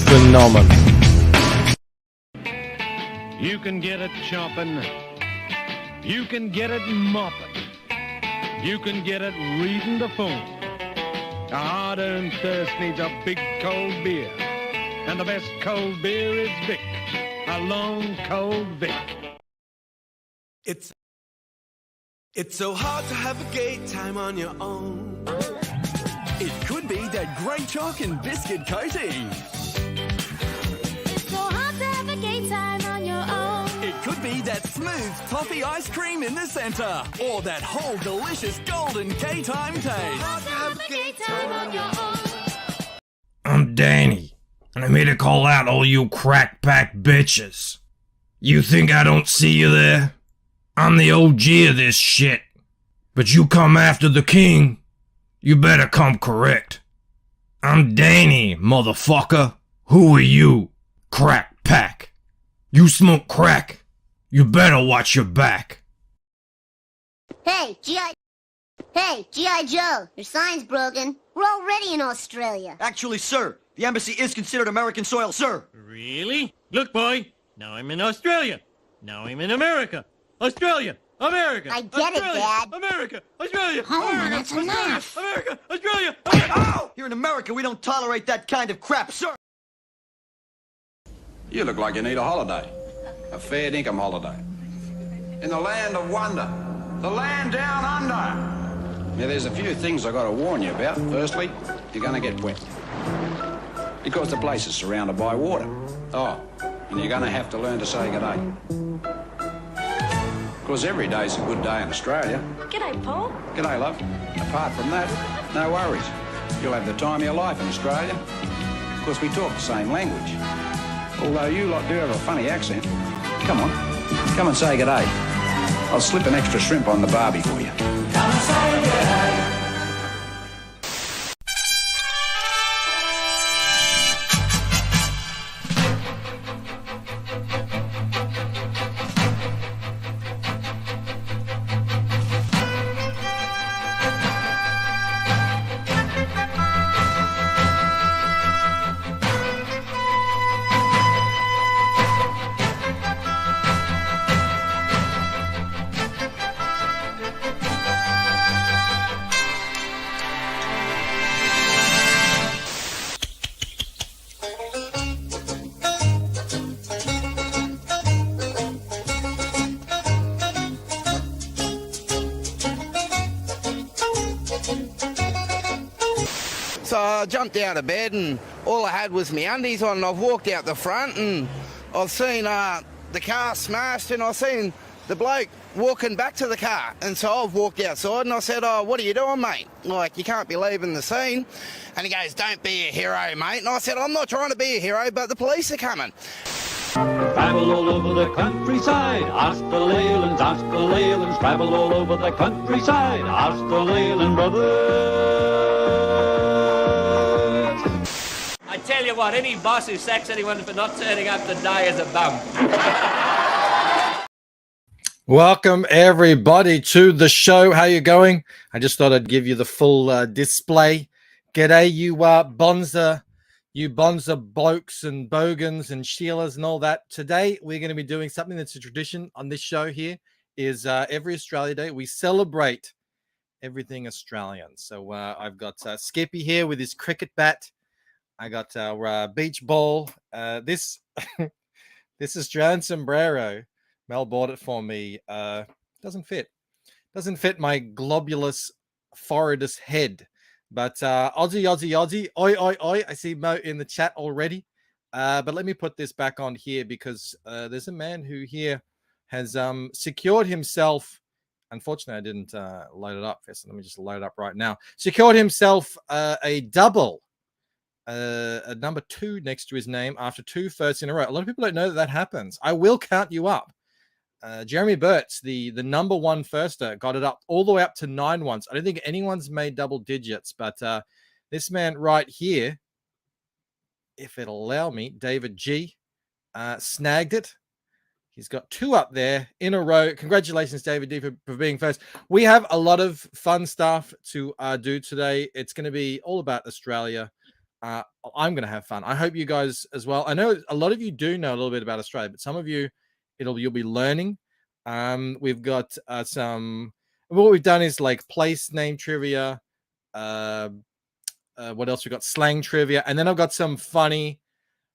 Phenomenal. You can get it chopping. You can get it mopping. You can get it reading the phone. A hard-earned thirst needs a big cold beer. And the best cold beer is Vic. A long cold Vic. It's so hard to have a gay time on your own. It could be that great chalk and biscuit coating. So hard to have a gay time on your own. It could be that smooth toffee ice cream in the centre. Or that whole delicious golden gay time taste. Hard to have a gay time on your own. I'm Danny, and I'm here to call out all you crack pack bitches. You think I don't see you there? I'm the OG of this shit. But you come after the king, you better come correct. I'm Danny, motherfucker. Who are you? Crack pack. You smoke crack. You better watch your back. Hey, G.I. Joe, your sign's broken. We're already in Australia. Actually, sir, the embassy is considered American soil, sir. Really? Look, boy, now I'm in Australia. Now I'm in America. Australia, America. I get it, Dad. America, Australia. Homer, America, that's Australia, enough. America, Australia. Ow! Here in America, we don't tolerate that kind of crap, sir. You look like you need a holiday. A fair dinkum holiday. In the land of wonder. The land down under. Now, there's a few things I gotta warn you about. Firstly, you're gonna get wet. Because the place is surrounded by water. Oh, and you're gonna have to learn to say good day. Because every day's a good day in Australia. G'day, Paul. G'day, love. Apart from that, no worries. You'll have the time of your life in Australia. Of course, we talk the same language. Although you lot do have a funny accent. Come on, come and say g'day. I'll slip an extra shrimp on the barbie for you. Come and say g'day. So I jumped out of bed and all I had was my undies on, and I've walked out the front and I've seen the car smashed, and I've seen the bloke walking back to the car. And so I've walked outside and I said, "Oh, what are you doing, mate? Like, you can't be leaving the scene." And he goes, "Don't be a hero, mate." And I said, "I'm not trying to be a hero, but the police are coming." Travel all over the countryside, ask the Leylands, ask the Leylands. Travel all over the countryside, ask the Leyland brothers. I tell you what, any boss who sacks anyone for not turning up today is a bum. Welcome everybody to the show. How you going? I just thought I'd give you the full display. G'day, you bonza blokes and bogans and Sheilas and all that. Today we're going to be doing something that's a tradition on this show here. Is every Australia Day we celebrate everything Australian. So I've got Skippy here with his cricket bat. I got our beach ball. This Australian sombrero. Mel bought it for me. Doesn't fit my globulous foreheadous head. But Aussie, oi. I see Mo in the chat already. But let me put this back on here because there's a man who here has secured himself Unfortunately, I didn't load it up. So let me just load it up right now. Secured himself a double, a number 2 next to his name after 2 firsts in a row. A lot of people don't know that happens. I will count you up. Jeremy Burt's the number 1 firster, got it up all the way up to 9 once. I don't think anyone's made double digits, but this man right here, if it'll allow me, David G, snagged it. He's got 2 up there in a row. Congratulations, David D, for being first. We have a lot of fun stuff to do today. It's going to be all about Australia. I'm going to have fun. I hope you guys as well. I know a lot of you do know a little bit about Australia, but some of you, you'll be learning. We've got what we've done is like place name trivia. What else? We've got slang trivia. And then I've got some funny,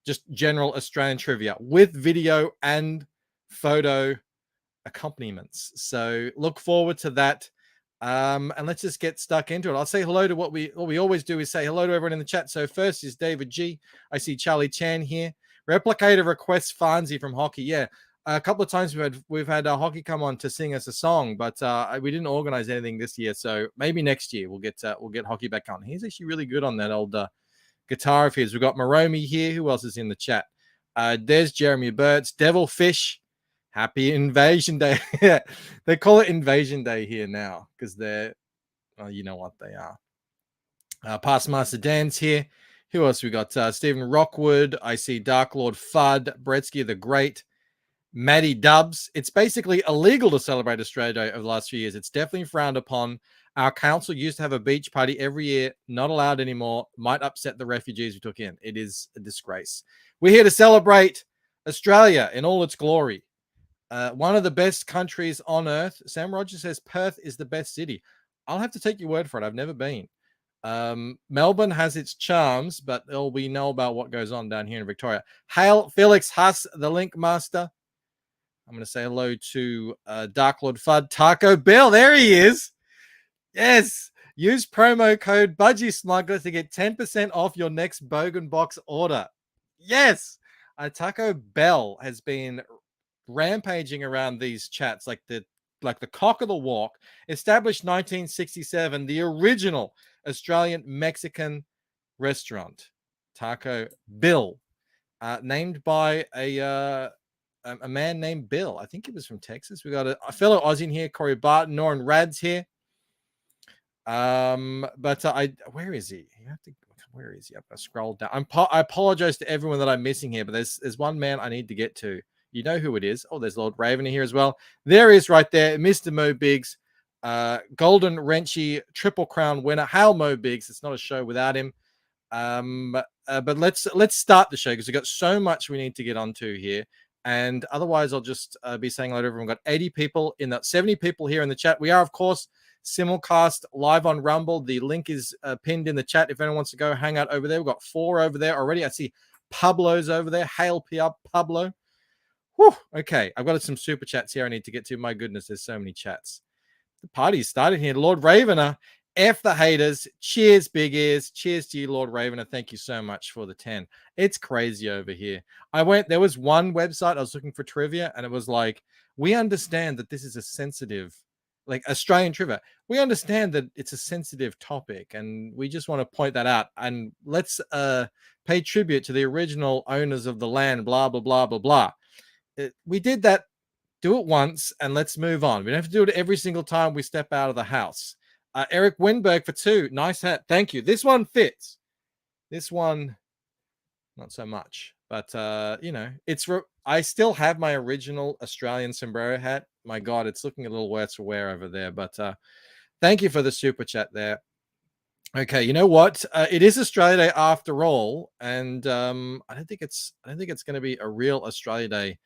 just general Australian trivia with video and photo accompaniments. So look forward to that. And let's just get stuck into it. I'll say hello to what we always do is say hello to everyone in the chat. So first is David G. I see Charlie Chan here. Replicator requests Farnsey from hockey. Yeah. A couple of times we've had hockey come on to sing us a song, but we didn't organize anything this year. So maybe next year we'll get hockey back on. He's actually really good on that old guitar of his. We've got Maromi here. Who else is in the chat? There's Jeremy Burt's Devilfish. Happy Invasion Day. Yeah, they call it Invasion Day here now because they're, well, you know what they are. Past Master Dan's here. Who else we got? Stephen Rockwood. I see Dark Lord Fudd. Bretsky the Great. Maddie Dubs. It's basically illegal to celebrate Australia Day over the last few years. It's definitely frowned upon. Our council used to have a beach party every year. Not allowed anymore. Might upset the refugees we took in. It is a disgrace. We're here to celebrate Australia in all its glory. One of the best countries on earth. Sam Rogers says Perth is the best city. I'll have to take your word for it. I've never been. Melbourne has its charms, but we know about what goes on down here in Victoria. Hail Felix Huss, the Link Master. I'm going to say hello to Dark Lord Fudd. Taco Bell, there he is. Yes. Use promo code Budgie Smuggler to get 10% off your next Bogan Box order. Yes. Taco Bell has been rampaging around these chats like the cock of the walk. Established 1967, the original Australian Mexican restaurant. Taco Bill, named by a man named Bill. I think he was from Texas. We got a fellow Aussie in here, Corey Barton, Noran Rad's here. Where is he? Where is he? I've got to scroll down. I apologize to everyone that I'm missing here, but there's one man I need to get to. You know who it is. Oh, there's Lord Raven here as well. There he is right there, Mr. Mo Biggs, Golden Wrenchy Triple Crown winner. Hail Mo Biggs. It's not a show without him. But let's start the show because we've got so much we need to get onto here. And otherwise, I'll just be saying hello to everyone. We've got 80 people in that, 70 people here in the chat. We are, of course, simulcast live on Rumble. The link is pinned in the chat if anyone wants to go hang out over there. We've got 4 over there already. I see Pablo's over there. Hail Pablo. Whew. Okay, I've got some super chats here I need to get to. My goodness, there's so many chats. The party's started here. Lord Ravener, F the haters. Cheers, big ears. Cheers to you, Lord Ravener. Thank you so much for the 10. It's crazy over here. There was one website I was looking for trivia, and it was like, we understand that this is a sensitive, like Australian trivia. We understand that it's a sensitive topic, and we just want to point that out. And let's pay tribute to the original owners of the land, blah, blah, blah, blah, blah. We did that. Do it once, and let's move on. We don't have to do it every single time we step out of the house. Eric Winberg for 2. Nice hat. Thank you. This one fits. This one, not so much. But, I still have my original Australian sombrero hat. My God, it's looking a little worse for wear over there. But thank you for the super chat there. Okay, you know what? It is Australia Day after all. And I don't think it's going to be a real Australia Day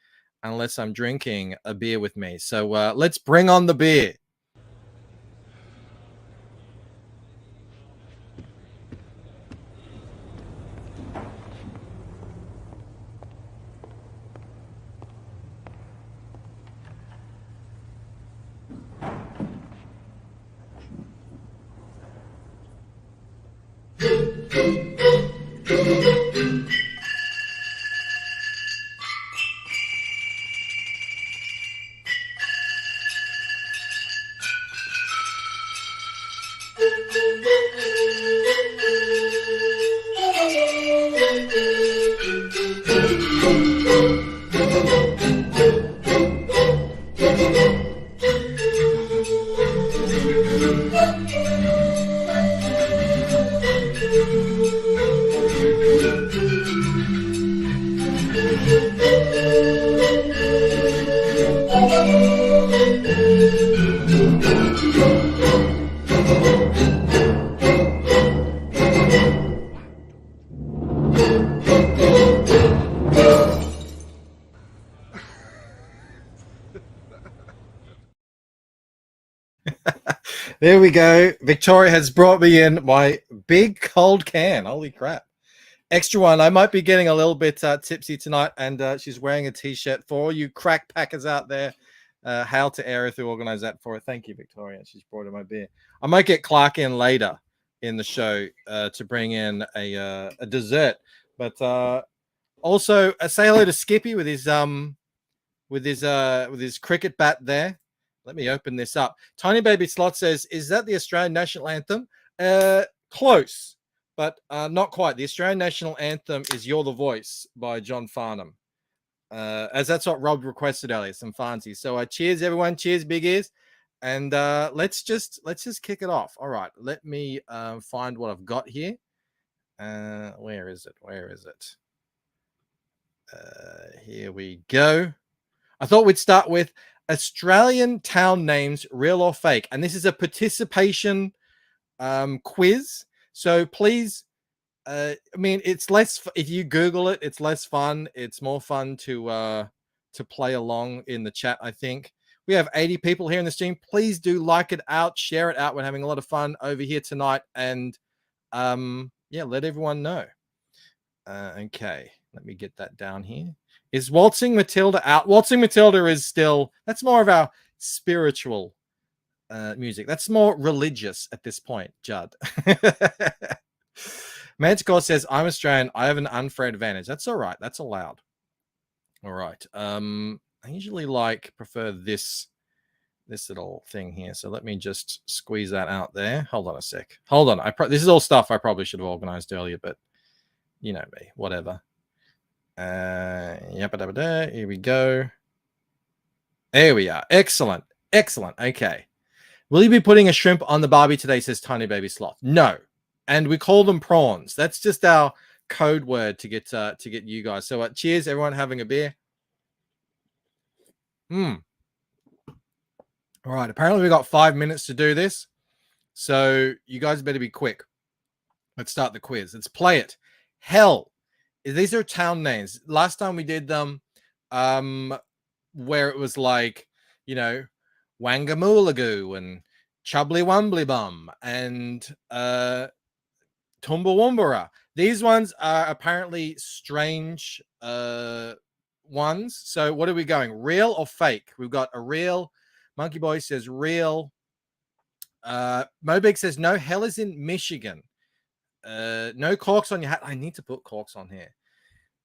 unless I'm drinking a beer with me. So let's bring on the beer. There we go. Victoria has brought me in my big cold can. Holy crap. Extra one. I might be getting a little bit tipsy tonight, and she's wearing a t-shirt for all you crack packers out there. Hail to Aerith who organized that for her. Thank you, Victoria. She's brought in my beer. I might get Clark in later in the show to bring in a dessert, but also say hello to Skippy with his cricket bat there. Let me open this up. Tiny Baby Slot says, "Is that the Australian national anthem?" Close, but not quite. The Australian national anthem is "You're the Voice" by John Farnham, as that's what Rob requested earlier. Some fancy. So cheers, everyone. Cheers, big ears. And let's just kick it off. All right, let me find what I've got here. Where is it? Here we go. I thought we'd start with Australian town names, real or fake, and this is a participation quiz. So please, I mean, it's less if you Google it, it's less fun. It's more fun to play along in the chat. I think we have 80 people here in the stream. Please do like it out, share it out. We're having a lot of fun over here tonight, and yeah, let everyone know. Okay, let me get that down here. Is Waltzing Matilda out? Waltzing Matilda is still, that's more of our spiritual music. That's more religious at this point, Judd. Manticore says, "I'm Australian. I have an unfair advantage." That's all right. That's allowed. All right. I usually prefer this little thing here. So let me just squeeze that out there. Hold on a sec. Hold on. This is all stuff I probably should have organized earlier, but you know me, whatever. Here we go. There we are. Excellent. Okay. Will you be putting a shrimp on the barbie today, says Tiny Baby Sloth? No. And we call them prawns. That's just our code word to get you guys. So cheers, everyone having a beer. All right. Apparently we got 5 minutes to do this. So you guys better be quick. Let's start the quiz. Let's play it. Hell. These are town names. Last time we did them where it was like, you know, Wangamoolagoo and Chubbly Wumbly Bum and Toowoomba. These ones are apparently strange ones. So what are we going? Real or fake? We've got a real. Monkey Boy says real. Mobig says no. Hell is in Michigan. No corks on your hat. I need to put corks on here.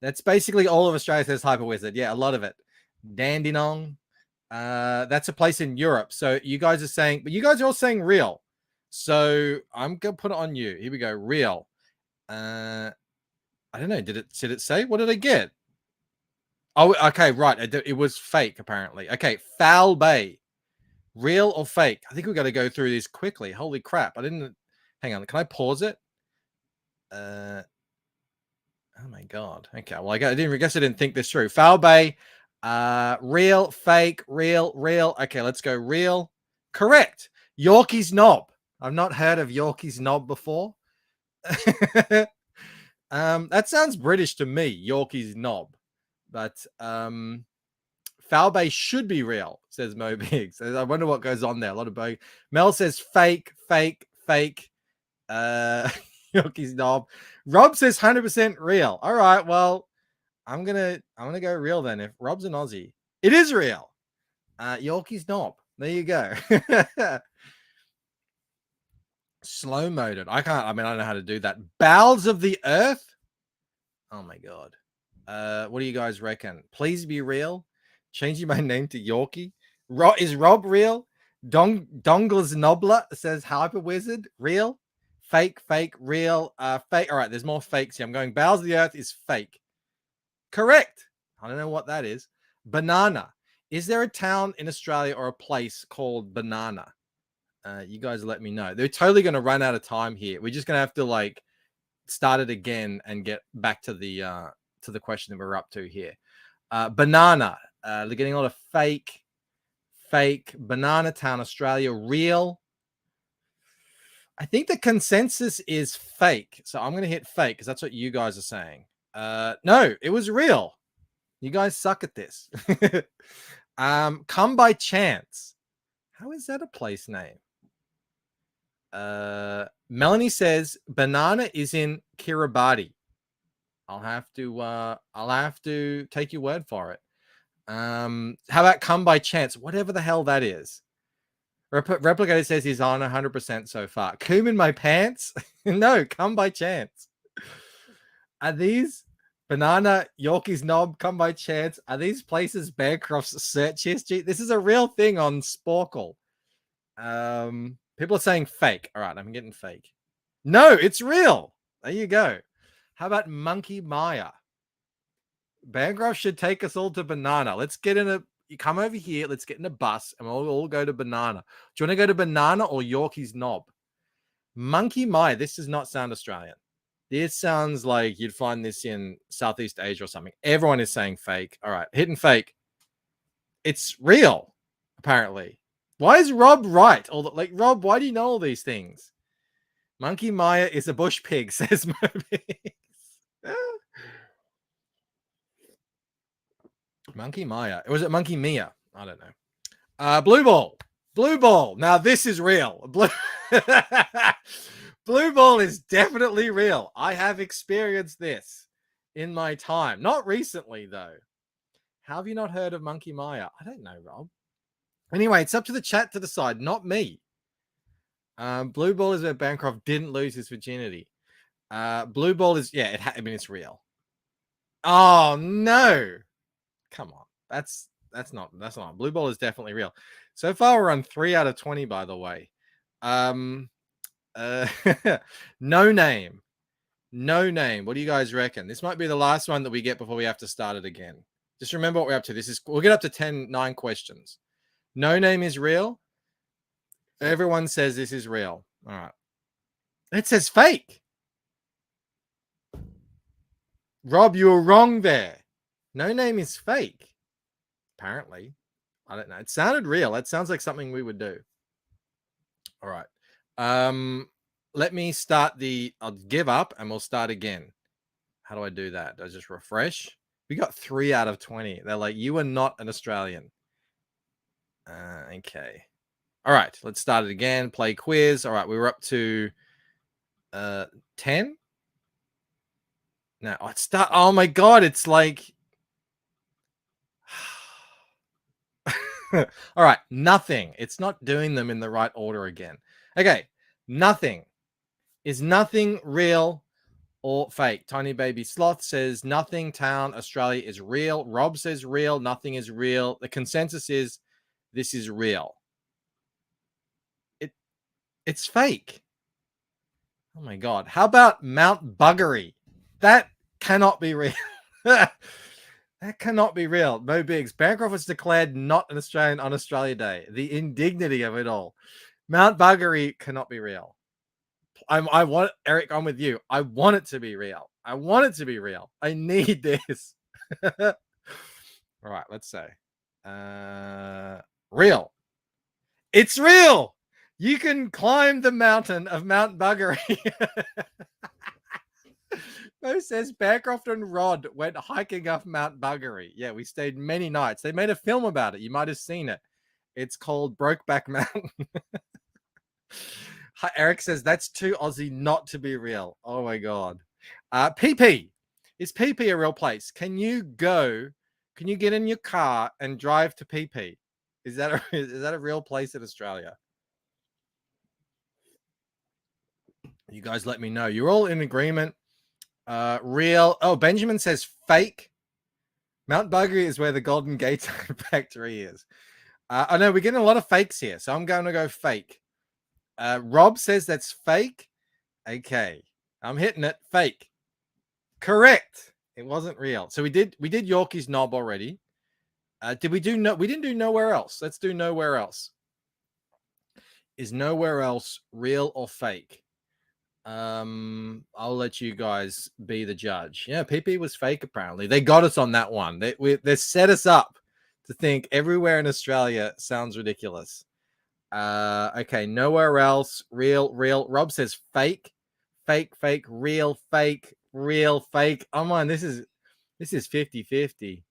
That's basically all of Australia, says Hyper Wizard. Yeah, a lot of it. Dandenong. That's a place in Europe. So you guys are saying, but you guys are all saying real. So I'm gonna put it on you. Here we go. Real. I don't know. Did it say? What did I get? Oh, okay, right. It was fake, apparently. Okay, Foul Bay. Real or fake? I think we got to go through these quickly. Holy crap. I didn't. Hang on. Can I pause it? Oh my god. Okay, well, I guess I didn't think this through. Foul Bay, real, fake, real. Okay, let's go real. Correct. Yorkie's Knob. I've not heard of Yorkie's Knob before. That sounds British to me, Yorkie's Knob. But Foul Bay should be real, says Mo Biggs. I wonder what goes on there. A lot of bug. Mel says fake. Yorkie's Knob. Rob says 100% real. All right, well, I'm gonna go real then. If Rob's an Aussie, it is real. Yorkie's Knob. There you go. Slow moded. I don't know how to do that. Bowels of the Earth. Oh my god. What do you guys reckon? Please be real. Changing my name to Yorkie. Is Rob real? Dongles Nobler says Hyper Wizard. Real. Fake, real, fake. All right, there's more fakes here. I'm going Bowels of the Earth is fake. Correct. I don't know what that is. Banana. Is there a town in Australia or a place called Banana? You guys let me know. They're totally going to run out of time here. We're just going to have to start it again and get back to the question that we're up to here. Banana. They're getting a lot of fake. Banana Town, Australia. Real. I think the consensus is fake. So I'm going to hit fake because that's what you guys are saying. No, it was real. You guys suck at this. Come by Chance. How is that a place name? Melanie says banana is in Kiribati. I'll have to take your word for it. How about come by chance? Whatever the hell that is. Replicator says he's on 100% so far. Coom in my pants? No, come by chance. Are these banana, Yorkie's knob, come by chance? Are these places Bancroft's search history? This is a real thing on Sporkle. People are saying fake. All right, I'm getting fake. No, it's real. There you go. How about Monkey Maya? Bancroft should take us all to Banana. Let's get in a... You come over here. Let's get in a bus and we'll all go to Banana. Do you want to go to Banana or Yorkie's Knob? Monkey Maya. This does not sound Australian. This sounds like you'd find this in Southeast Asia or something. Everyone is saying fake. All right. Hitting fake. It's real, apparently. Why is Rob right? Rob, why do you know all these things? Monkey Maya is a bush pig, says Moby. Monkey Maya. Or was it Monkey Mia? I don't know. Blue ball. Blue ball. Now this is real. Blue ball is definitely real. I have experienced this in my time. Not recently, though. How have you not heard of Monkey Maya? I don't know, Rob. Anyway, it's up to the chat to decide, not me. Blue ball is where Bancroft didn't lose his virginity. Blue ball is, yeah, it's real. Oh, no. Come on. That's not. Blue ball is definitely real. So far, we're on 3 out of 20, by the way. No name. No name. What do you guys reckon? This might be the last one that we get before we have to start it again. Just remember what we're up to. We'll get up to 9 questions. No name is real. Everyone says this is real. All right. It says fake. Rob, you were wrong there. No name is fake. Apparently. I don't know. It sounded real. That sounds like something we would do. All right. Let me start I'll give up and we'll start again. How do I do that? Do I just refresh? We got 3 out of 20. They're like, you are not an Australian. Okay. All right. Let's start it again. Play quiz. All right. We were up to 10. No, oh my God. It's like, all right. Nothing. It's not doing them in the right order again. Okay. Nothing. Is nothing real or fake? Tiny Baby Sloth says nothing town Australia is real. Rob says real. Nothing is real. The consensus is this is real. It's fake. Oh my God. How about Mount Buggery? That cannot be real. That cannot be real. Mo Biggs. Bancroft was declared not an Australian on Australia Day. The indignity of it all. Mount Buggery cannot be real. I want Eric. I'm with you. I want it to be real. I want it to be real. I need this. All right. Let's say real. It's real. You can climb the mountain of Mount Buggery. Mo says Bancroft and Rod went hiking up Mount Buggery. Yeah, we stayed many nights. They made a film about it. You might have seen it. It's called Brokeback Mountain. Eric says that's too Aussie not to be real. Oh my God. PP. Is PP a real place? Can you get in your car and drive to PP? Is that a real place in Australia? You guys let me know. You're all in agreement. Real. Oh, Benjamin says fake. Mount Buggery is where the Golden Gate factory is. I know we're getting a lot of fakes here, so I'm going to go fake. Rob says that's fake. Okay. I'm hitting it. Fake. Correct. It wasn't real. So we did Yorkie's Knob already. Did we do no? We didn't do nowhere else. Let's do nowhere else. Is nowhere else real or fake? I'll let you guys be the judge. Yeah, PP was fake. Apparently, they got us on that one. They set us up to think everywhere in Australia sounds ridiculous. Okay, nowhere else. Real. Rob says fake, real, fake, real, fake. Oh man, this is 50-50.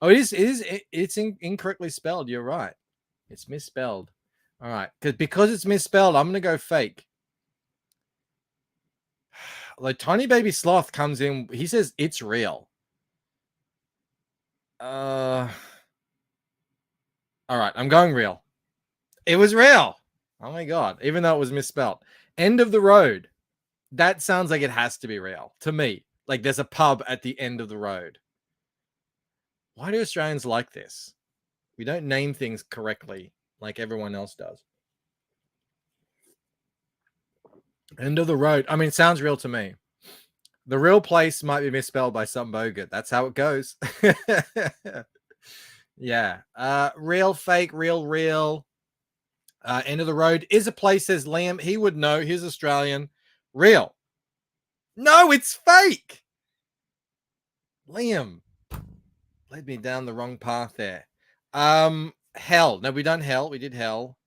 Oh, it's incorrectly spelled. You're right. It's misspelled. All right, because it's misspelled, I'm gonna go fake. Like Tiny Baby Sloth comes in. He says it's real. All right, I'm going real. It was real. Oh my god! Even though it was misspelled. End of the road. That sounds like it has to be real to me. Like there's a pub at the end of the road. Why do Australians like this? We don't name things correctly like everyone else does. End of the road. I mean, it sounds real to me. The real place might be misspelled by some bogut. That's how it goes. Yeah. Real, fake, real. End of the road is a place, says Liam. He would know. He's Australian. Real. No, it's fake. Liam led me down the wrong path there. Hell. No, we done hell. We did hell.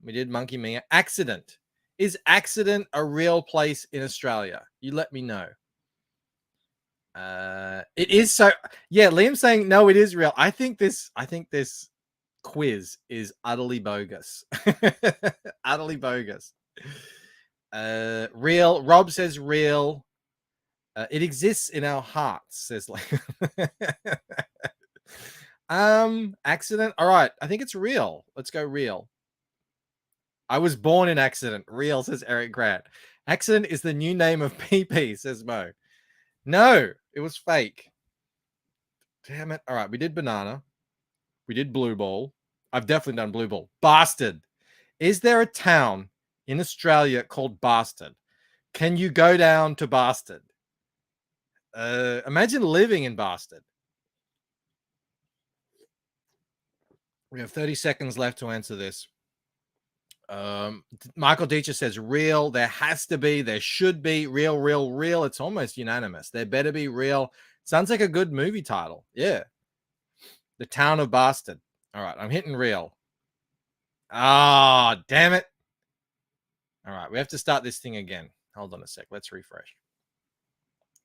We did Monkey Mia. Accident. Is accident a real place in Australia? You let me know. It is so. Yeah, Liam's saying no, it is real. I think this quiz is utterly bogus. Utterly bogus. Real. Rob says real. It exists in our hearts, says Liam. Accident. All right, I think it's real. Let's go real. I was born in accident. Real, says Eric Grant. Accident is the new name of PP, says Mo. No, it was fake. Damn it. All right, we did banana. We did blue ball. I've definitely done blue ball. Bastard. Is there a town in Australia called Bastard? Can you go down to Bastard? Imagine living in Bastard. We have 30 seconds left to answer this. Michael Deacher says real. There has to be, there should be real. It's almost unanimous. There better be real. Sounds like a good movie title. Yeah. The Town of Bastard. All right, I'm hitting real. Ah, damn it. All right, we have to start this thing again. Hold on a sec. Let's refresh.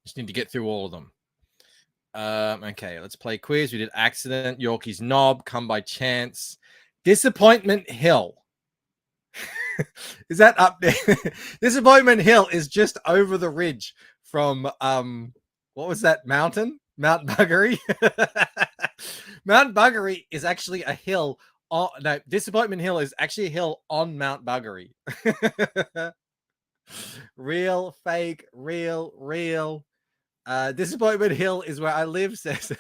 Just need to get through all of them. Okay, let's play quiz. We did accident, Yorkie's knob, come by chance, Disappointment Hill. Is that up there? Disappointment Hill is just over the ridge from what was that mountain? Mount Buggery. Mount Buggery is actually a hill. Oh no, Disappointment Hill is actually a hill on Mount Buggery. Real, fake, real. Disappointment Hill is where I live, says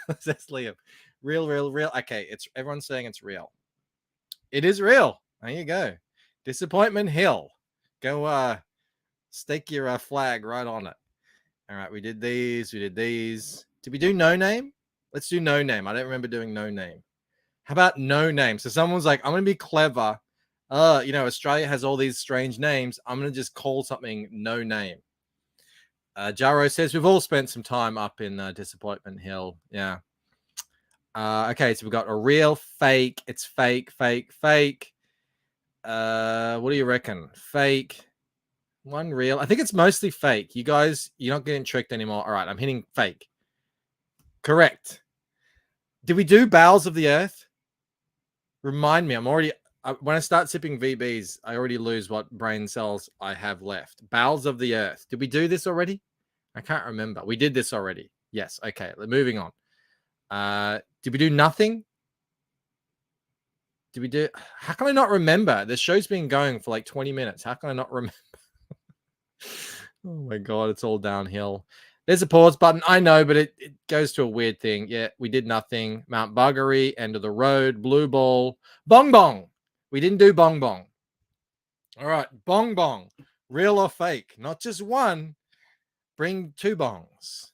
Liam. Real. Okay, it's everyone's saying it's real. It is real. There you go. Disappointment Hill. Go stake your flag right on it. All right, we did these. Did we do no name? Let's do no name. I don't remember doing no name. How about no name? So someone's like, I'm going to be clever. Australia has all these strange names. I'm going to just call something no name. Jaro says we've all spent some time up in Disappointment Hill. Yeah. Okay, so we've got a real, fake. It's fake. What do you reckon? Fake. One real. I think it's mostly fake. You guys, you're not getting tricked anymore. All right, I'm hitting fake. Correct. Did we do Bowels of the Earth? Remind me. When I start sipping VBs, I already lose what brain cells I have left. Bowels of the Earth. Did we do this already? I can't remember. We did this already. Yes. Okay. Moving on. Did we do nothing? Did we do? How can I not remember? The show's been going for like 20 minutes. How can I not remember? Oh my God. It's all downhill. There's a pause button. I know, but it goes to a weird thing. Yeah. We did nothing. Mount Buggery, end of the road, blue ball, bong bong. We didn't do bong bong. All right. Bong bong. Real or fake? Not just one. Bring two bongs.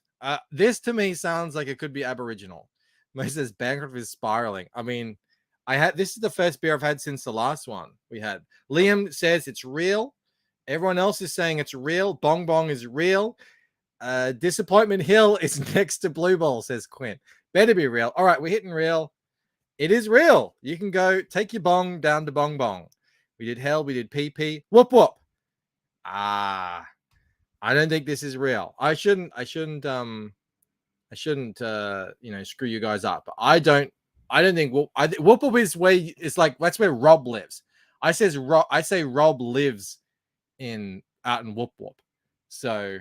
This to me sounds like it could be Aboriginal. Mo says Bancroft is spiraling. I mean, this is the first beer I've had since the last one we had. Liam says it's real. Everyone else is saying it's real. Bong bong is real. Disappointment Hill is next to Blue Ball, says Quinn. Better be real. All right, we're hitting real. It is real. You can go take your bong down to bong bong. We did hell. We did PP. Whoop whoop. I don't think this is real. I shouldn't screw you guys up. I don't think whoop whoop is where it's like that's where Rob lives. I say Rob lives out in Whoop Whoop. So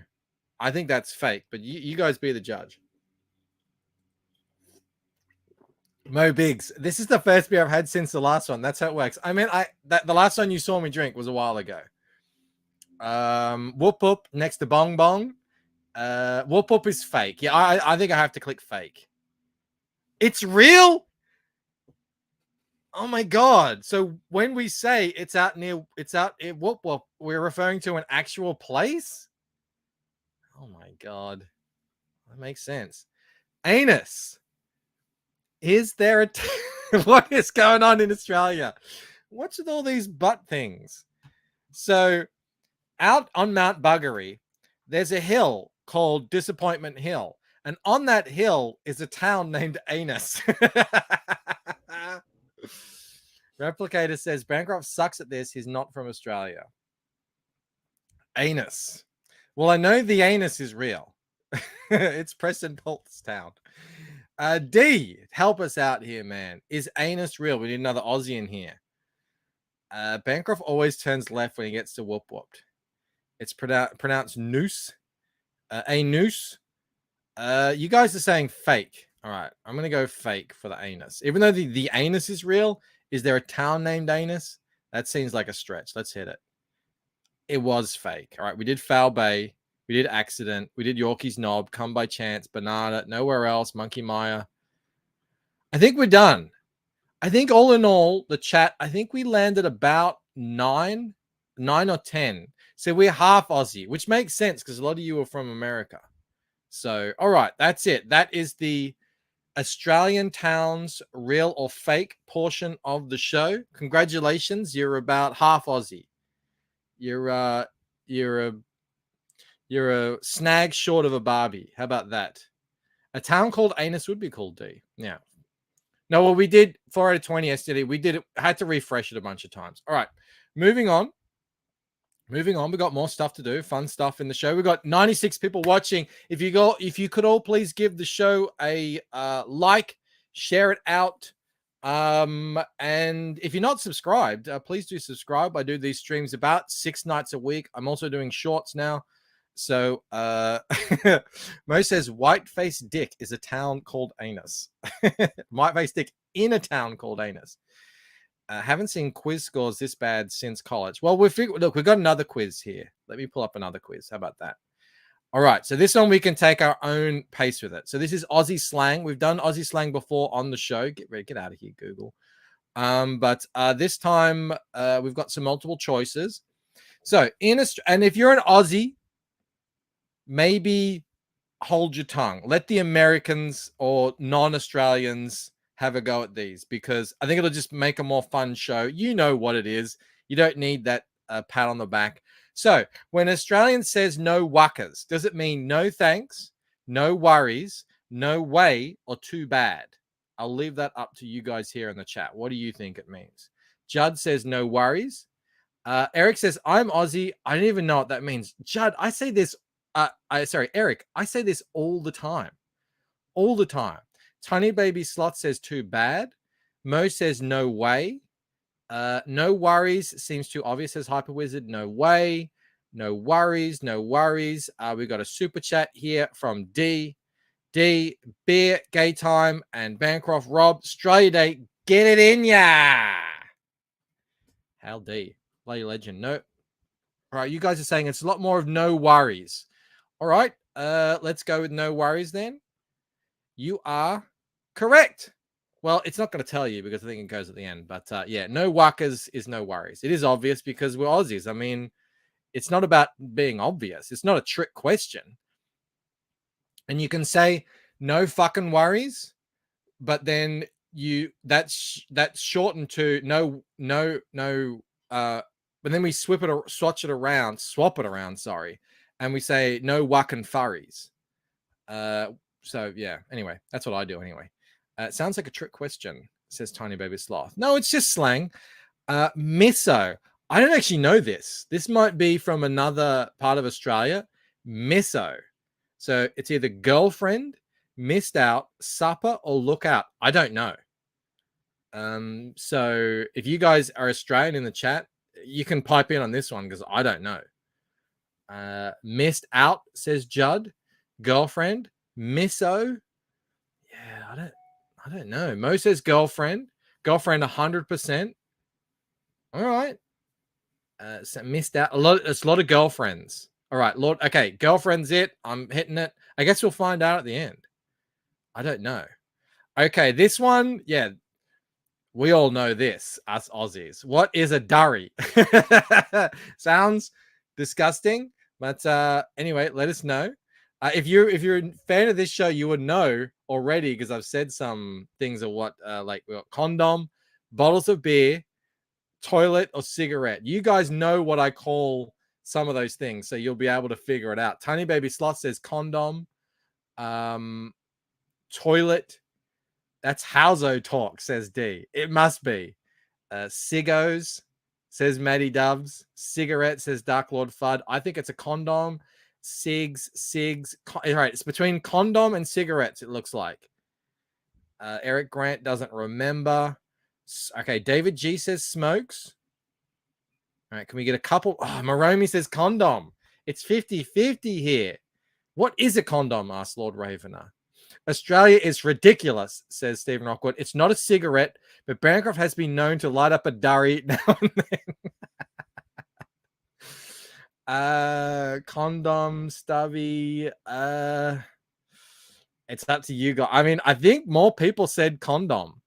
I think that's fake, but you guys be the judge. Mo Biggs, this is the first beer I've had since the last one. That's how it works. I mean, the last one you saw me drink was a while ago. Whoop Whoop next to Bong Bong. Whoop Whoop is fake. Yeah, I think I have to click fake. It's real? Oh my god. So when we say it's out in Whoop Whoop, we're referring to an actual place? Oh my god. That makes sense. Anus. Is there a what is going on in Australia? What's with all these butt things? So out on Mount Buggery, there's a hill called Disappointment Hill. And on that hill is a town named Anus. Replicator says Bancroft sucks at this. He's not from Australia. Anus. Well, I know the anus is real. It's Preston Polt's town. D, help us out here, man. Is anus real? We need another Aussie in here. Bancroft always turns left when he gets to whoop whooped. It's pronounced noose. A noose. You guys are saying fake. All right, I'm going to go fake for the anus. Even though the anus is real, is there a town named Anus? That seems like a stretch. Let's hit it. It was fake. All right, we did Foul Bay. We did Accident. We did Yorkie's Knob, Come by Chance, Banana, Nowhere Else, Monkey Maya. I think we're done. I think all in all, the chat, I think we landed about 9 or 10. So we're half Aussie, which makes sense because a lot of you are from America. So, all right, that's it. That is the Australian towns, real or fake portion of the show. Congratulations, you're about half Aussie. You're a snag short of a Barbie. How about that? A town called Anus would be called D. Yeah. No, well, we did 4 out of 20 yesterday. We did it. Had to refresh it a bunch of times. All right. Moving on. We got more stuff to do. Fun stuff in the show. We got 96 people watching. If you could all please give the show a like, share it out. And if you're not subscribed, please do subscribe. I do these streams about 6 nights a week. I'm also doing shorts now. So Mo says Whiteface Dick is a town called Anus. Whiteface Dick in a town called Anus. Haven't seen quiz scores this bad since college. Well, we've got another quiz here. Let me pull up another quiz. How about that? All right. So this one we can take our own pace with it. So this is Aussie slang. We've done Aussie slang before on the show. Get out of here, Google. But this time we've got some multiple choices. So and if you're an Aussie, maybe hold your tongue. Let the Americans or non-Australians have a go at these because I think it'll just make a more fun show. You know what it is. You don't need that pat on the back. So when Australian says no wuckers, does it mean no thanks, no worries, no way, or too bad? I'll leave that up to you guys here in the chat. What do you think it means? Judd says no worries. Eric says, I'm Aussie. I don't even know what that means. Judd, I say this. Eric, I say this all the time. All the time. Tiny Baby Sloth says too bad. Mo says no way. No worries seems too obvious, says Hyper Wizard. No way. No worries. No worries. We got a super chat here from D. D, beer, gay time, and Bancroft Rob. Australia Day. Get it in ya. How D. Bloody legend. No. All right. You guys are saying it's a lot more of no worries. All right. Let's go with no worries then. You are correct. Well, it's not going to tell you because I think it goes at the end. But yeah, no wuckers is no worries. It is obvious because we're Aussies. I mean, it's not about being obvious. It's not a trick question. And you can say no fucking worries, but then that's shortened to no. But then we swap it around. Sorry, and we say no wuckin' furries. So yeah. Anyway, that's what I do anyway. It sounds like a trick question, says Tiny Baby Sloth. No, it's just slang. Misso. I don't actually know this. This might be from another part of Australia. Misso. So it's either girlfriend, missed out, supper, or look out. I don't know. So if you guys are Australian in the chat, you can pipe in on this one because I don't know. Missed out, says Judd. Girlfriend. Misso. Yeah, I don't know. Mo says girlfriend. Girlfriend 100%. All right. So missed out. It's a lot of girlfriends. All right, Lord. Okay, girlfriend's it. I'm hitting it. I guess we'll find out at the end. I don't know. Okay, this one, yeah. We all know this, us Aussies. What is a durry? Sounds disgusting, but anyway, let us know. If you're a fan of this show, you would know already because I've said some things of what like we got condom, bottles of beer, toilet, or cigarette. You guys know what I call some of those things, so you'll be able to figure it out. Tiny Baby Sloth says condom, toilet. That's Howzo talk, says D. It must be. Ciggos, says Maddie Dubs. Cigarette, says Dark Lord Fudd. I think it's a condom. Cigs. All right, it's between condom and cigarettes, it looks like. Eric Grant doesn't remember. Okay, David G says smokes. All right, can we get a couple? Oh, Maromi says condom. It's 50-50 here. What is a condom? Asked Lord Ravener. Australia is ridiculous, says Stephen Rockwood. It's not a cigarette, but Bancroft has been known to light up a durry now and then. Condom, stubby. It's up to you guys. I mean, I think more people said condom.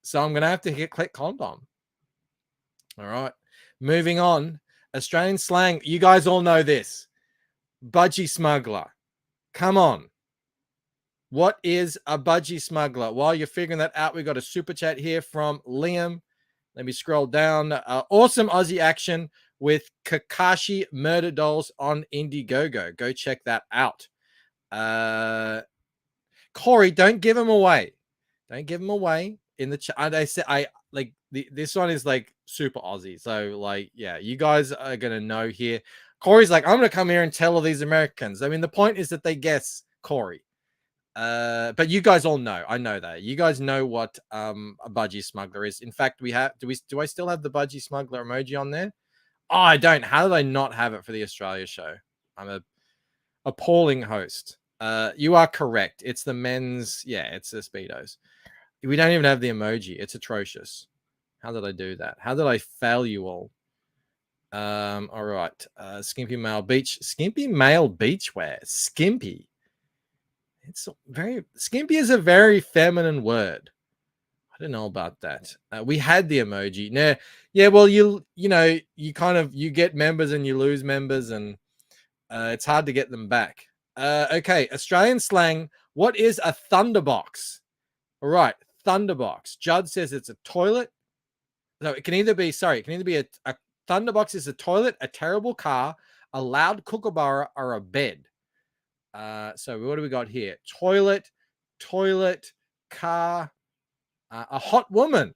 So I'm going to have to click condom. All right. Moving on. Australian slang. You guys all know this. Budgie smuggler. Come on. What is a budgie smuggler? While you're figuring that out, we got a super chat here from Liam. Let me scroll down. Awesome Aussie action with Kakashi Murder Dolls on Indiegogo. Go check that out. Corey, don't give them away. Don't give them away in the chat. I say I like this one is like super Aussie. So like, yeah, you guys are gonna know here. Corey's like, I'm gonna come here and tell all these Americans. I mean, the point is that they guess Corey. But you guys all know. I know that. You guys know what a budgie smuggler is. In fact, we have do I still have the budgie smuggler emoji on there? Oh, I don't. How did I not have it for the Australia show? I'm a appalling host. You are correct. It's the men's, yeah, it's the Speedos. We don't even have the emoji. It's atrocious. How did I do that? How did I fail you all? All right. Skimpy male beachwear. Skimpy. It's very skimpy is a very feminine word. I don't know about that. We had the emoji. Nah, yeah, well, you know, you kind of you get members and you lose members, and it's hard to get them back. Okay, Australian slang. What is a thunderbox? All right, thunderbox. Judd says it's a toilet. So it can either be, sorry, it can either be a thunderbox is a toilet, a terrible car, a loud kookaburra, or a bed. So what do we got here? Toilet, car, a hot woman.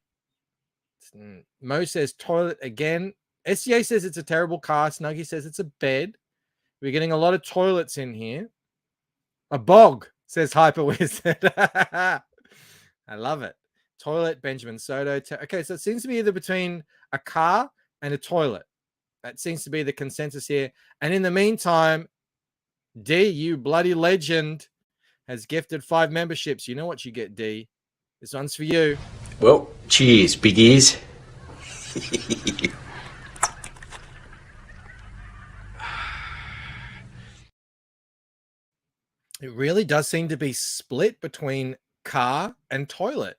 Mo says toilet again. SCA says it's a terrible car. Snuggy says it's a bed. We're getting a lot of toilets in here. A bog, says Hyper Wizard. I love it. Toilet, Benjamin Soto. Okay, so it seems to be either between a car and a toilet. That seems to be the consensus here. And in the meantime, D, you bloody legend, has gifted 5 memberships. You know what you get, D. This one's for you. Well, cheers, big ears. It really does seem to be split between car and toilet.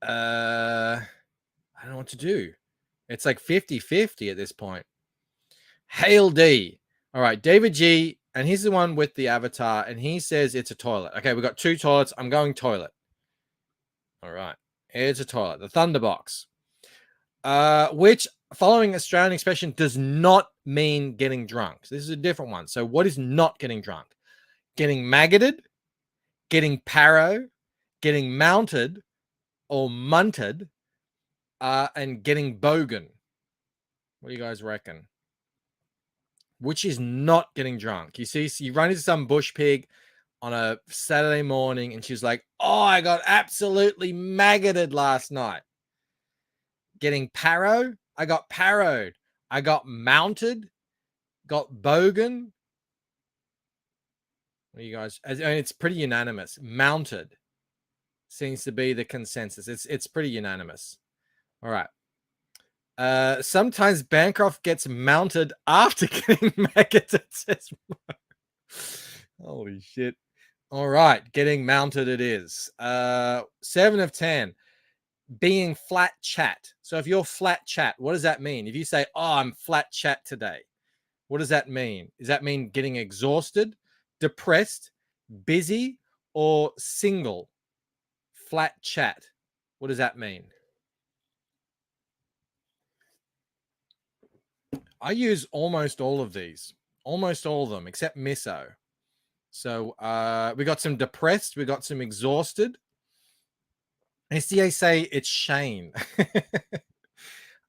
I don't know what to do. It's like 50-50 at this point. Hail D. All right, David G, and he's the one with the avatar, and he says it's a toilet. Okay, we've got 2 toilets. I'm going toilet. All right, it's a toilet. The Thunderbox, which, following Australian expression, does not mean getting drunk. So this is a different one. So what is not getting drunk? Getting maggoted, getting paro, getting mounted or munted, and getting bogan. What do you guys reckon? Which is not getting drunk? You see, so you run into some bush pig on a Saturday morning and she's like, oh, I got absolutely maggoted last night. Getting paro? I got paroed. I got mounted. got Bogan. What do you guys? I mean, it's pretty unanimous. Mounted seems to be the consensus. It's pretty unanimous. All right. Sometimes Bancroft gets mounted after getting maggots. It says, holy shit. All right, getting mounted it is. 7 of 10. Being flat chat. So if you're flat chat, what does that mean? If you say, oh, I'm flat chat today, what does that mean? Does that mean getting exhausted, depressed, busy, or single? Flat chat. What does that mean? I use almost all of these. Almost all of them, except miso. So we got some depressed. We got some exhausted. SDA say it's Shane.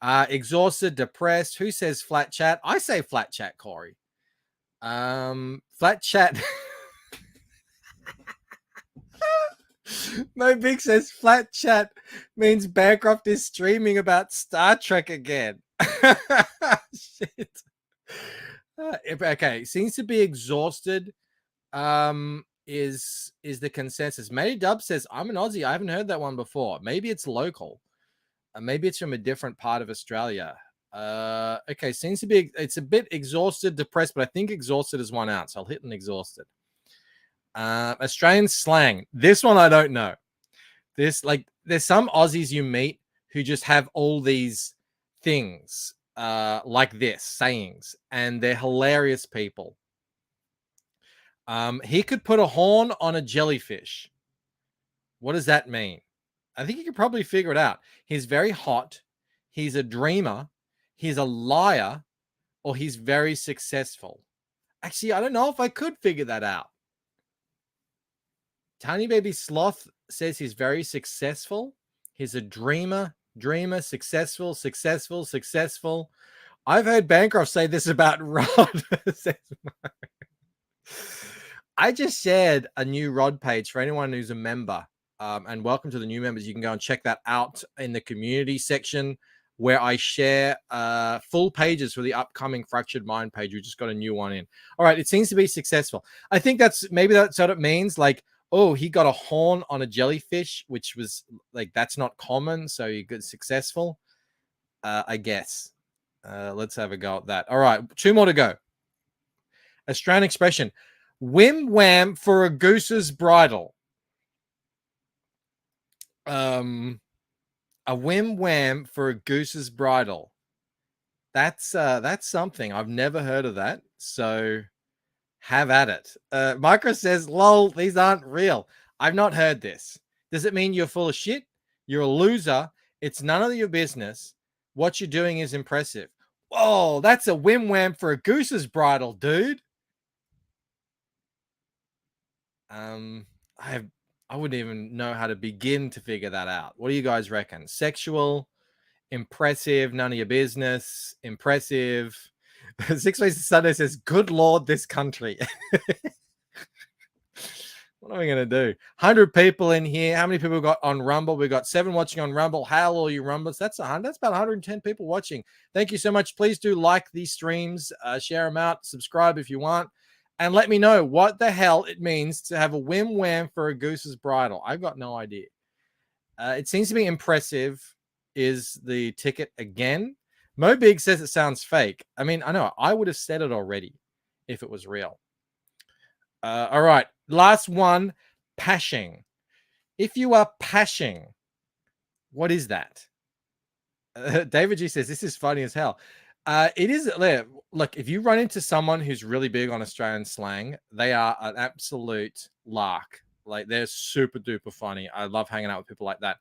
Exhausted, depressed. Who says flat chat? I say flat chat, Corey. Flat chat. Mo Big says flat chat means Bancroft is streaming about Star Trek again. Shit. Okay, seems to be exhausted. Is the consensus. Matty Dub says, I'm an Aussie. I haven't heard that one before. Maybe it's local. Maybe it's from a different part of Australia. Okay, seems to be, it's a bit exhausted, depressed, but I think exhausted is 1 ounce. I'll hit an exhausted. Australian slang. This one I don't know. This, like, there's some Aussies you meet who just have all these things like this, sayings, and they're hilarious people. He could put a horn on a jellyfish. What does that mean? I think you could probably figure it out. He's very hot. He's a dreamer. He's a liar, or he's very successful. Actually, I don't know if I could figure that out. Tiny Baby Sloth says he's very successful. He's a dreamer, successful. I've heard Bancroft say this about Rod. I just shared a new Rod page for anyone who's a member. And welcome to the new members. You can go and check that out in the community section where I share full pages for the upcoming Fractured Mind page. We just got a new one in. All right. It seems to be successful. I think that's what it means. Like, oh, he got a horn on a jellyfish, which was like, that's not common. So you get successful, I guess. Let's have a go at that. All right. 2 more to go. Australian expression. Whim wham for a goose's bridle. A whim wham for a goose's bridle. That's something. I've never heard of that. So have at it. Micro says, lol, these aren't real. I've not heard this. Does it mean you're full of shit? You're a loser. It's none of your business. What you're doing is impressive. Whoa, that's a whim wham for a goose's bridle, dude. I wouldn't even know how to begin to figure that out. What do you guys reckon? Sexual, impressive, none of your business, impressive. 6 Faces Sunday says, good Lord, this country. What are we going to do? 100 people in here. How many people got on Rumble? We got 7 watching on Rumble. Hail all you Rumblers. That's about 110 people watching. Thank you so much. Please do like these streams, share them out, subscribe if you want. And let me know what the hell it means to have a whim wham for a goose's bridle. I've got no idea. It seems to be impressive is the ticket again. Mo Big says it sounds fake. I mean, I know. I would have said it already if it was real. All right. Last one. Pashing. If you are pashing, what is that? David G says, this is funny as hell. It is. Look, if you run into someone who's really big on Australian slang, they are an absolute lark. Like, they're super duper funny. I love hanging out with people like that.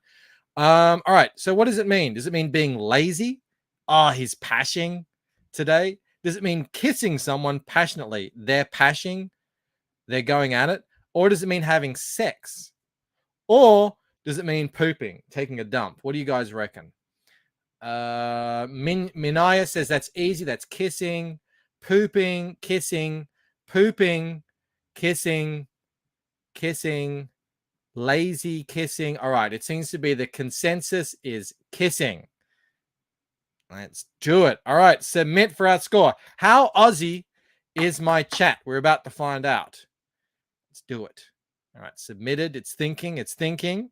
All right. So what does it mean? Does it mean being lazy? Oh, he's pashing today. Does it mean kissing someone passionately? They're pashing. They're going at it. Or does it mean having sex? Or does it mean pooping, taking a dump? What do you guys reckon? Minaya says that's easy. That's kissing, pooping, kissing, pooping, kissing, lazy, kissing. All right. It seems to be the consensus is kissing. Let's do it. All right. Submit for our score. How Aussie is my chat? We're about to find out. Let's do it. All right, submitted. It's thinking. It's thinking.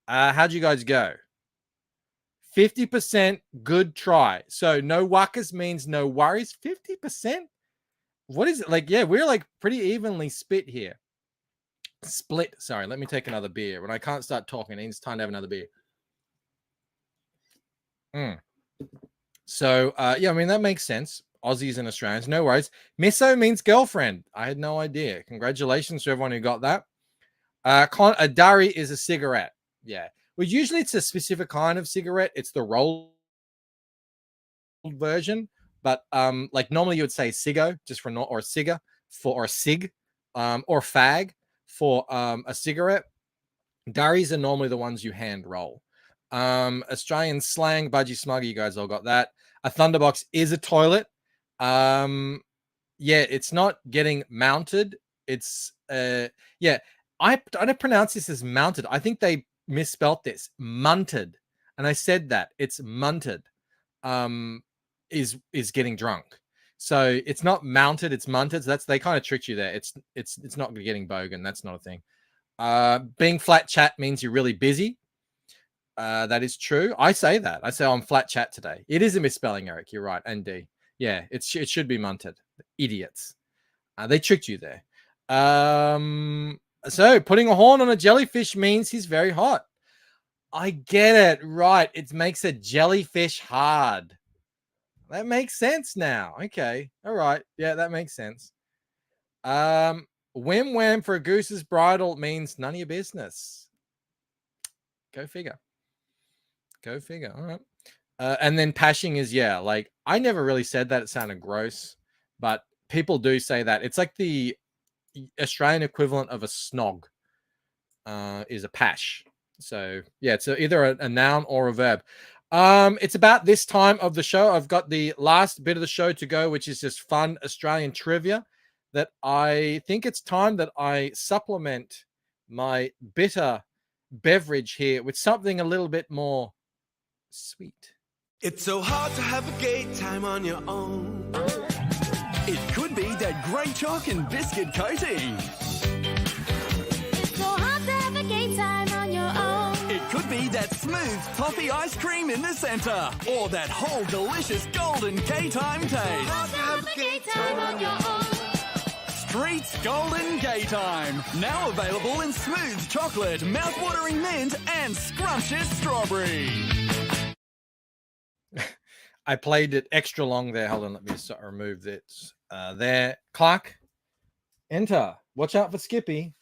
How'd you guys go? 50% good try. So no wuckers means no worries. 50%? What is it? Like, yeah, we're like pretty evenly split here. Split. Sorry, let me take another beer. When I can't start talking, it's time to have another beer. So, yeah, I mean, that makes sense. Aussies and Australians, no worries. Misso means girlfriend. I had no idea. Congratulations to everyone who got that. A durry is a cigarette. Yeah. Well, usually it's a specific kind of cigarette. It's the rolled version. But like normally you would say cigo just for or cigar for or cig or fag for a cigarette. Durries are normally the ones you hand roll. Australian slang, budgie smuggy, you guys all got that. A thunderbox is a toilet. Yeah, it's not getting mounted. It's yeah, I don't pronounce this as mounted. I think they misspelt this. Munted. And I said that. It's munted. Is getting drunk. So it's not mounted, it's munted. So they kind of tricked you there. It's not getting bogan. That's not a thing. Being flat chat means you're really busy. That is true. I say that. I say I'm flat chat today. It is a misspelling, Eric. You're right. ND. Yeah, it should be munted. Idiots. They tricked you there. So putting a horn on a jellyfish means he's very hot. I get it. Right. It makes a jellyfish hard. That makes sense now. Okay. All right. Yeah, that makes sense. Whim wham for a goose's bridle means none of your business. Go figure. Go figure. All right. And then pashing is, yeah, like I never really said that. It sounded gross, but people do say that. It's like the Australian equivalent of a snog is a pash. So yeah, it's either a noun or a verb. It's about this time of the show. I've got the last bit of the show to go, which is just fun Australian trivia that I think it's time that I supplement my bitter beverage here with something a little bit more sweet. It's so hard to have a gay time on your own. It could be that great chalk and biscuit coating. It's so hard to have a gay time on your own. It could be that smooth toffee ice cream in the center, or that whole delicious golden K-Time taste. Hard to have a gay time on your own. Street's Golden K-Time, now available in smooth chocolate, mouth-watering mint, and scrumptious strawberry. I played it extra long there. Hold on, let me remove this. There, Clark, enter. Watch out for Skippy.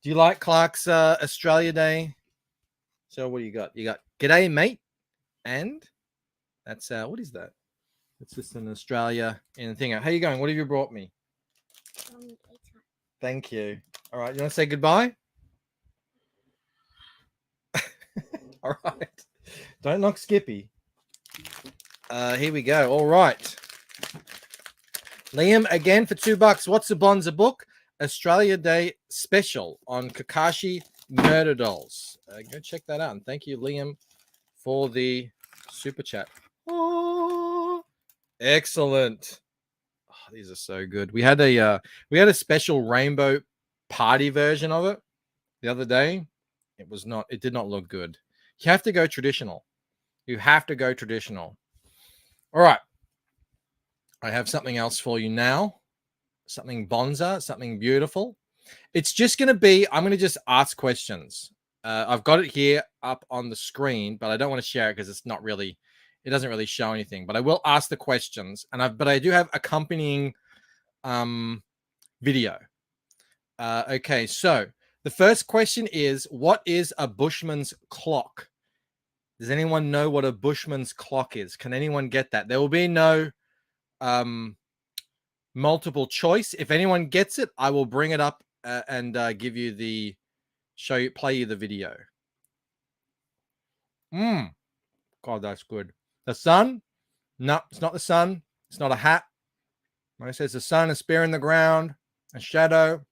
Do you like Clark's Australia Day? So what do you got? You got g'day, mate, and that's what is that? It's just an Australia in thing. How you going? What have you brought me? Thank you. All right, you want to say goodbye? All right. Don't knock Skippy. Here we go. All right. Liam, again for $2. What's the Bonza book? Australia Day special on Kakashi Murder Dolls. Go check that out. And thank you, Liam, for the super chat. Oh, excellent. Oh, these are so good. We had a special rainbow party version of it the other day. It did not look good. You have to go traditional. You have to go traditional. All right. I have something else for you now. Something bonza, something beautiful. It's just going to be, I'm going to just ask questions. I've got it here up on the screen, but I don't want to share it because it doesn't really show anything. But I will ask the questions, but I do have accompanying video. Okay, so the first question is, what is a bushman's clock? Does anyone know what a bushman's clock is? Can anyone get that? There will be no multiple choice. If anyone gets it, I will bring it up and give you play you the video. God, that's good. The sun? No, it's not the sun. It's not a hat. When it says the sun, a spear in the ground, a shadow.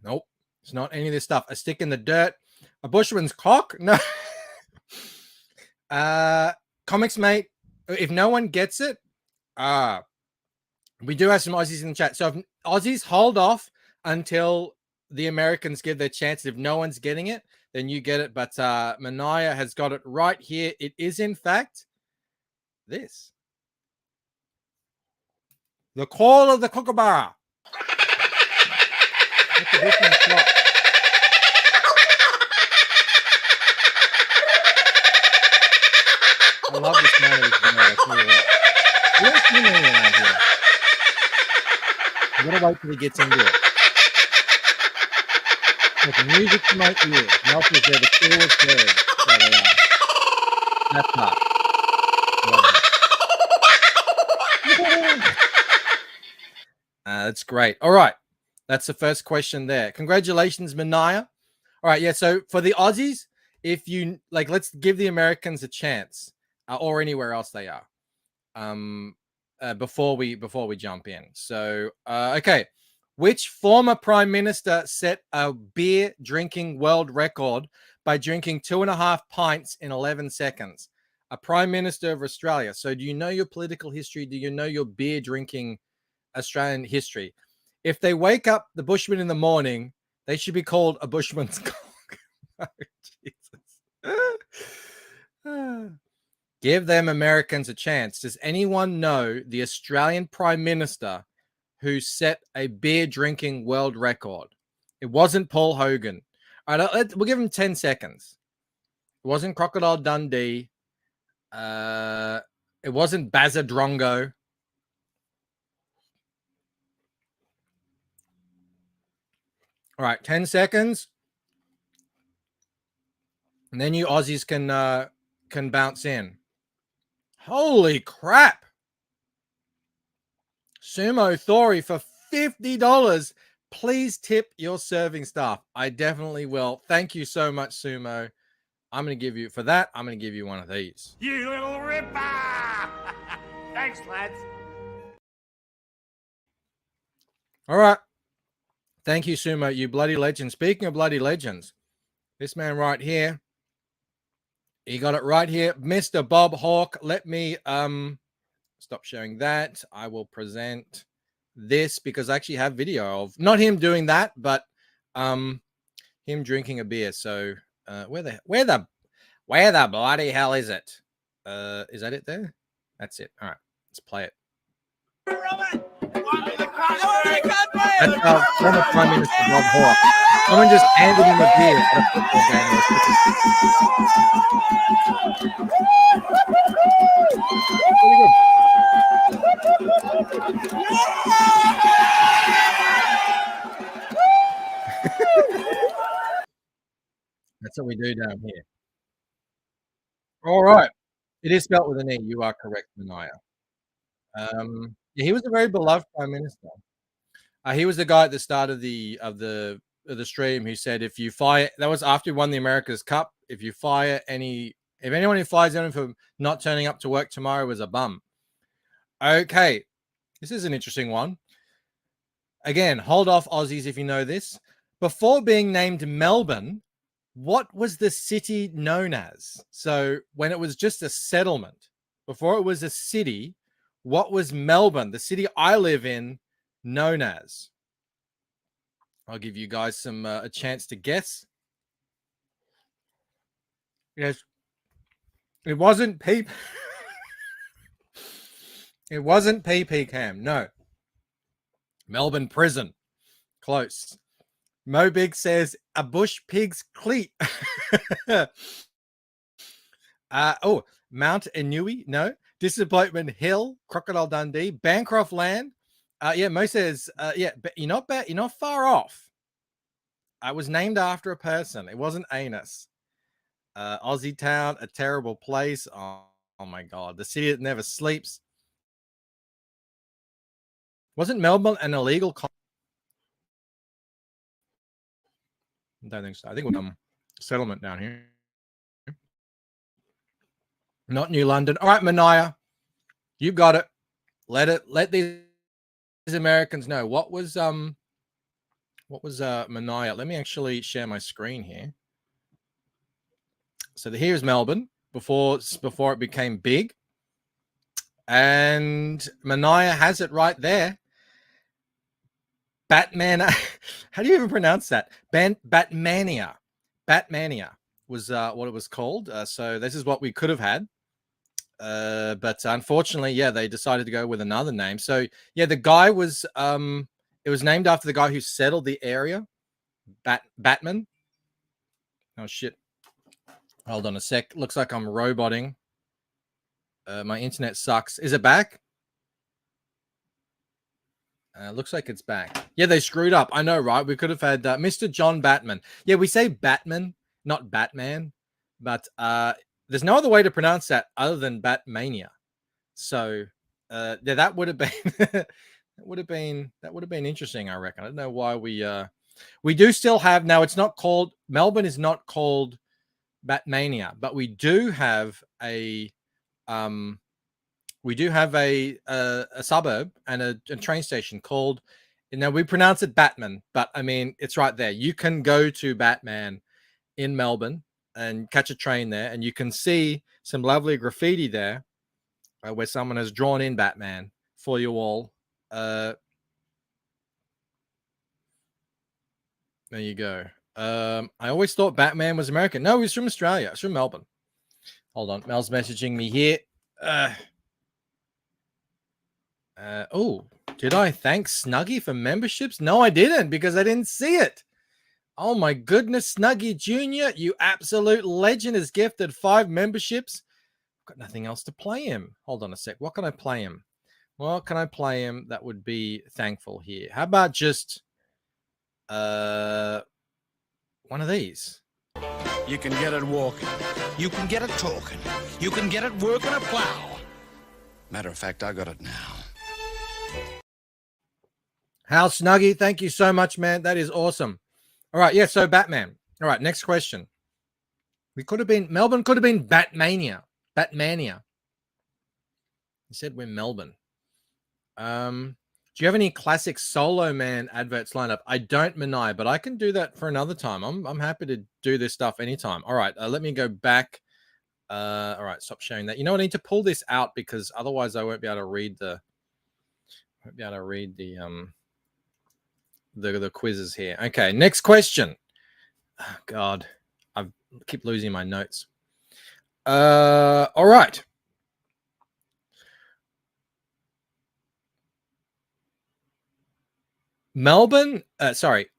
Nope, it's not any of this stuff. A stick in the dirt. A bushman's cock? No. Comics, mate. If no one gets it, We do have some Aussies in the chat. So if Aussies, hold off until the Americans give their chance. If no one's getting it, then you get it. But Manaya has got it right here. It is, in fact, this. The call of the kookaburra. That's a different shot. I love this man. We don't see many around here. I'm gonna wait till he gets into it. Like music to my ears. Melters, they're the coolest birds. There they are. That's not. That's great. All right. That's the first question there. Congratulations, Manaya. All right. Yeah. So for the Aussies, if you like, let's give the Americans a chance, or anywhere else they are, before we jump in. So, okay. Which former prime minister set a beer drinking world record by drinking 2.5 pints in 11 seconds? A prime minister of Australia. So do you know your political history? Do you know your beer drinking Australian history? If they wake up the Bushman in the morning, they should be called a Bushman's cock. Oh, Jesus. Give them Americans a chance. Does anyone know the Australian prime minister who set a beer drinking world record? It wasn't Paul Hogan. All right, we'll give him 10 seconds. It wasn't Crocodile Dundee. It wasn't Bazza Drongo. All right, 10 seconds. And then you Aussies can bounce in. Holy crap. Sumo Thori for $50. Please tip your serving staff. I definitely will. Thank you so much, Sumo. I'm going to give you, for that, I'm going to give you one of these. You little ripper! Thanks, lads. All right. Thank you, Sumo, you bloody legend. Speaking of bloody legends, this man right here, he got it right here. Mr. Bob Hawke. Let me stop sharing that. I will present this because I actually have video of not him doing that, but him drinking a beer. So where the bloody hell is it? Is that it there? That's it. All right, let's play it. That's our former Prime Minister Bob Hawke. Someone just handed him a beer at a football game. That's what we do down here. All right. It is spelled with an E. You are correct, Manaya. Yeah, he was a very beloved Prime Minister. He was the guy at the start of the stream who said, if you fire, that was after he won the America's Cup, if anyone who fires anyone for not turning up to work tomorrow is a bum. Okay, this is an interesting one. Again, hold off, Aussies, if you know this. Before being named Melbourne, what was the city known as? So when it was just a settlement, before it was a city, what was Melbourne, the city I live in, known as? I'll give you guys a chance to guess. Yes, it wasn't PP. It wasn't PP Cam. No. Melbourne Prison. Close. Mo Big says a bush pig's cleat. Mount Inui. No. Disappointment Hill. Crocodile Dundee. Bancroft Land. Yeah, Mo says, yeah, but you're not bad. You're not far off. I was named after a person. It wasn't anus. Aussie Town, a terrible place. Oh my God. The city that never sleeps. Wasn't Melbourne an illegal? I don't think so. I think it was settlement down here. Not New London. All right, Manaya, you've got it. Let these Americans know what was Manaya. Let me actually share my screen here. So here's Melbourne before it became big. And Manaya has it right there. Batman. How do you even pronounce that? Batmania. Batmania was what it was called. So this is what we could have had. But unfortunately, yeah, they decided to go with another name. So yeah, the guy was it was named after the guy who settled the area. Batman. Oh shit. Hold on a sec. Looks like I'm roboting. My internet sucks. Is it back? Looks like it's back. Yeah, they screwed up. I know, right? We could have had Mr. John Batman. Yeah, we say Batman, not Batman, but there's no other way to pronounce that other than Batmania. So yeah, that would have been that would have been interesting, I reckon. I don't know why we do still have now. It's not called Melbourne is not called Batmania, but we do have a suburb and a train station called, now we pronounce it Batman, but I mean, it's right there. You can go to Batman in Melbourne and catch a train there, and you can see some lovely graffiti there where someone has drawn in Batman for you all. There you go. I always thought Batman was American. No, he's from Australia. It's from Melbourne. Hold on. Mel's messaging me here. Oh, did I thank Snuggie for memberships? No, I didn't, because I didn't see it. Oh my goodness, Snuggie Jr., you absolute legend, has gifted 5 memberships. I've got nothing else to play him. Hold on a sec. What can I play him? What can I play him that would be thankful here? How about just one of these? You can get it walking. You can get it talking. You can get it working a plow. Matter of fact, I got it now. Hal Snuggie, thank you so much, man. That is awesome. All right, yeah, so Batman. All right, next question. Melbourne could have been Batmania. Batmania. He said we're Melbourne. Do you have any classic Solo Man adverts lined up? I don't, Manai, but I can do that for another time. I'm happy to do this stuff anytime. All right, let me go back. All right, stop sharing that. You know, I need to pull this out because otherwise I won't be able to read the quizzes here. Okay, next question. Oh, God, I keep losing my notes. All right.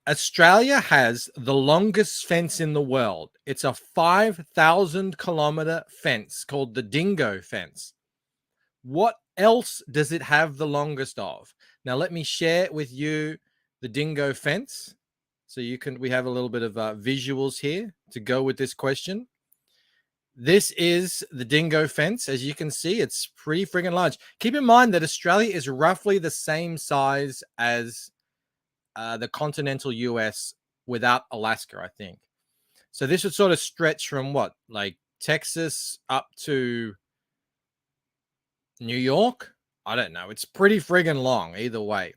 Australia has the longest fence in the world. It's a 5,000 kilometer fence called the Dingo Fence. What else does it have the longest of? Now, let me share with you the Dingo Fence. So we have a little bit of visuals here to go with this question. This is the Dingo Fence. As you can see, it's pretty friggin' large. Keep in mind that Australia is roughly the same size as the continental US without Alaska, I think. So this would sort of stretch from what, like Texas up to New York? I don't know. It's pretty friggin' long either way.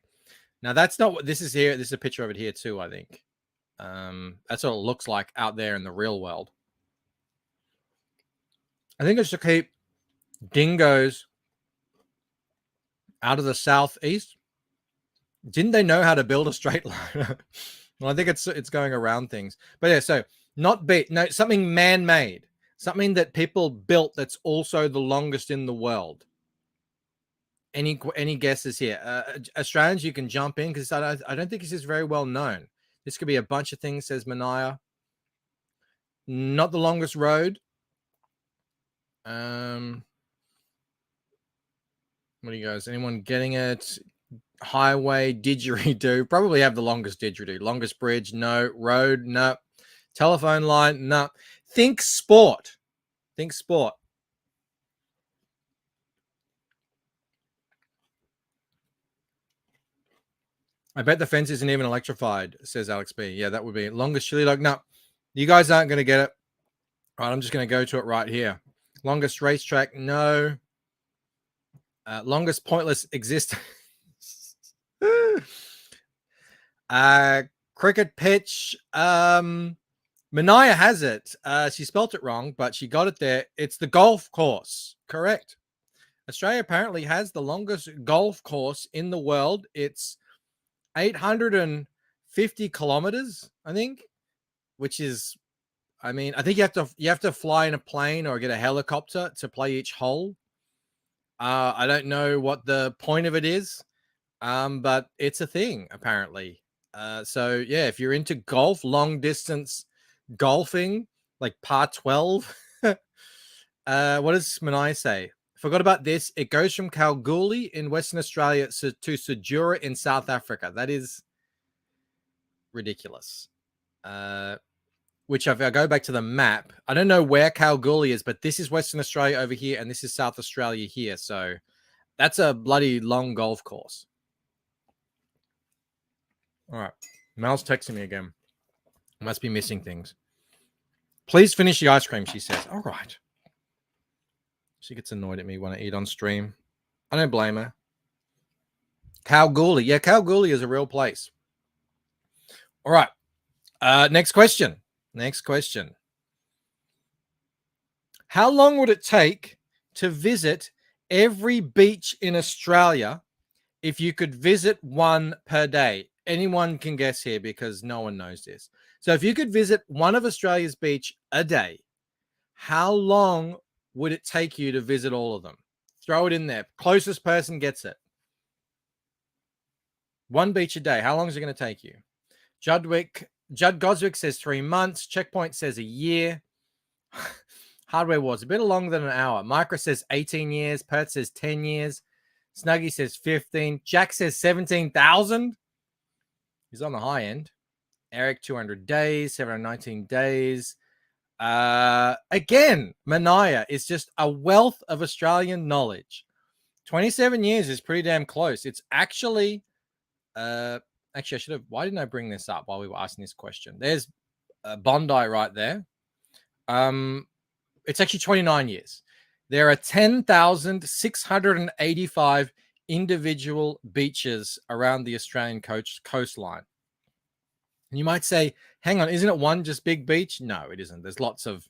Now, that's not what this is here. This is a picture of it here too, I think. That's what it looks like out there in the real world. I think it's to keep dingoes out of the southeast. Didn't they know how to build a straight line? Well, I think it's going around things. But yeah, so something man-made, something that people built that's also the longest in the world. Any guesses here? Australians, you can jump in because I don't think this is very well known. This could be a bunch of things, says Manaya. Not the longest road. What do you guys? Anyone getting it? Highway, didgeridoo. Probably have the longest didgeridoo. Longest bridge, no. Road, no. Telephone line, no. Think sport. Think sport. I bet the fence isn't even electrified, says Alex B. Yeah, that would be longest chili dog. No, you guys aren't going to get it. All right, I'm just going to go to it right here. Longest racetrack, no. Longest pointless existence. Cricket pitch. Manaya has it. She spelt it wrong, but she got it there. It's the golf course. Correct. Australia apparently has the longest golf course in the world. It's 850 kilometers, I think, which is, I mean, I think you have to fly in a plane or get a helicopter to play each hole. I don't know what the point of it is, but it's a thing apparently. So yeah, if you're into golf, long distance golfing, like par 12, what does Manai say? Forgot about this. It goes from Kalgoorlie in Western Australia to Sudura in South Africa. That is ridiculous. Which if I go back to the map, I don't know where Kalgoorlie is, but this is Western Australia over here, and this is South Australia here. So that's a bloody long golf course. All right. Mel's texting me again. Must be missing things. Please finish the ice cream, she says. All right. She gets annoyed at me when I eat on stream. I don't blame her. Kalgoorlie. Yeah, Kalgoorlie is a real place. All right. Next question. Next question. How long would it take to visit every beach in Australia if you could visit one per day? Anyone can guess here because no one knows this. So if you could visit one of Australia's beach a day, how long would it take you to visit all of them? Throw it in there. Closest person gets it. One beach a day. How long is it going to take you? Judd Goswick says 3 months. Checkpoint says a year. Hardware Wars, a bit longer than an hour. Micro says 18 years. Perth says 10 years. Snuggie says 15. Jack says 17,000. He's on the high end. Eric, 200 days, 719 days. Again, Manaya is just a wealth of Australian knowledge. 27 years is pretty damn close. It's actually, actually, I should have, why didn't I bring this up while we were asking this question? There's Bondi right there. It's actually 29 years. There are 10,685 individual beaches around the Australian coastline. And you might say, hang on, isn't it one just big beach? No, it isn't. There's lots of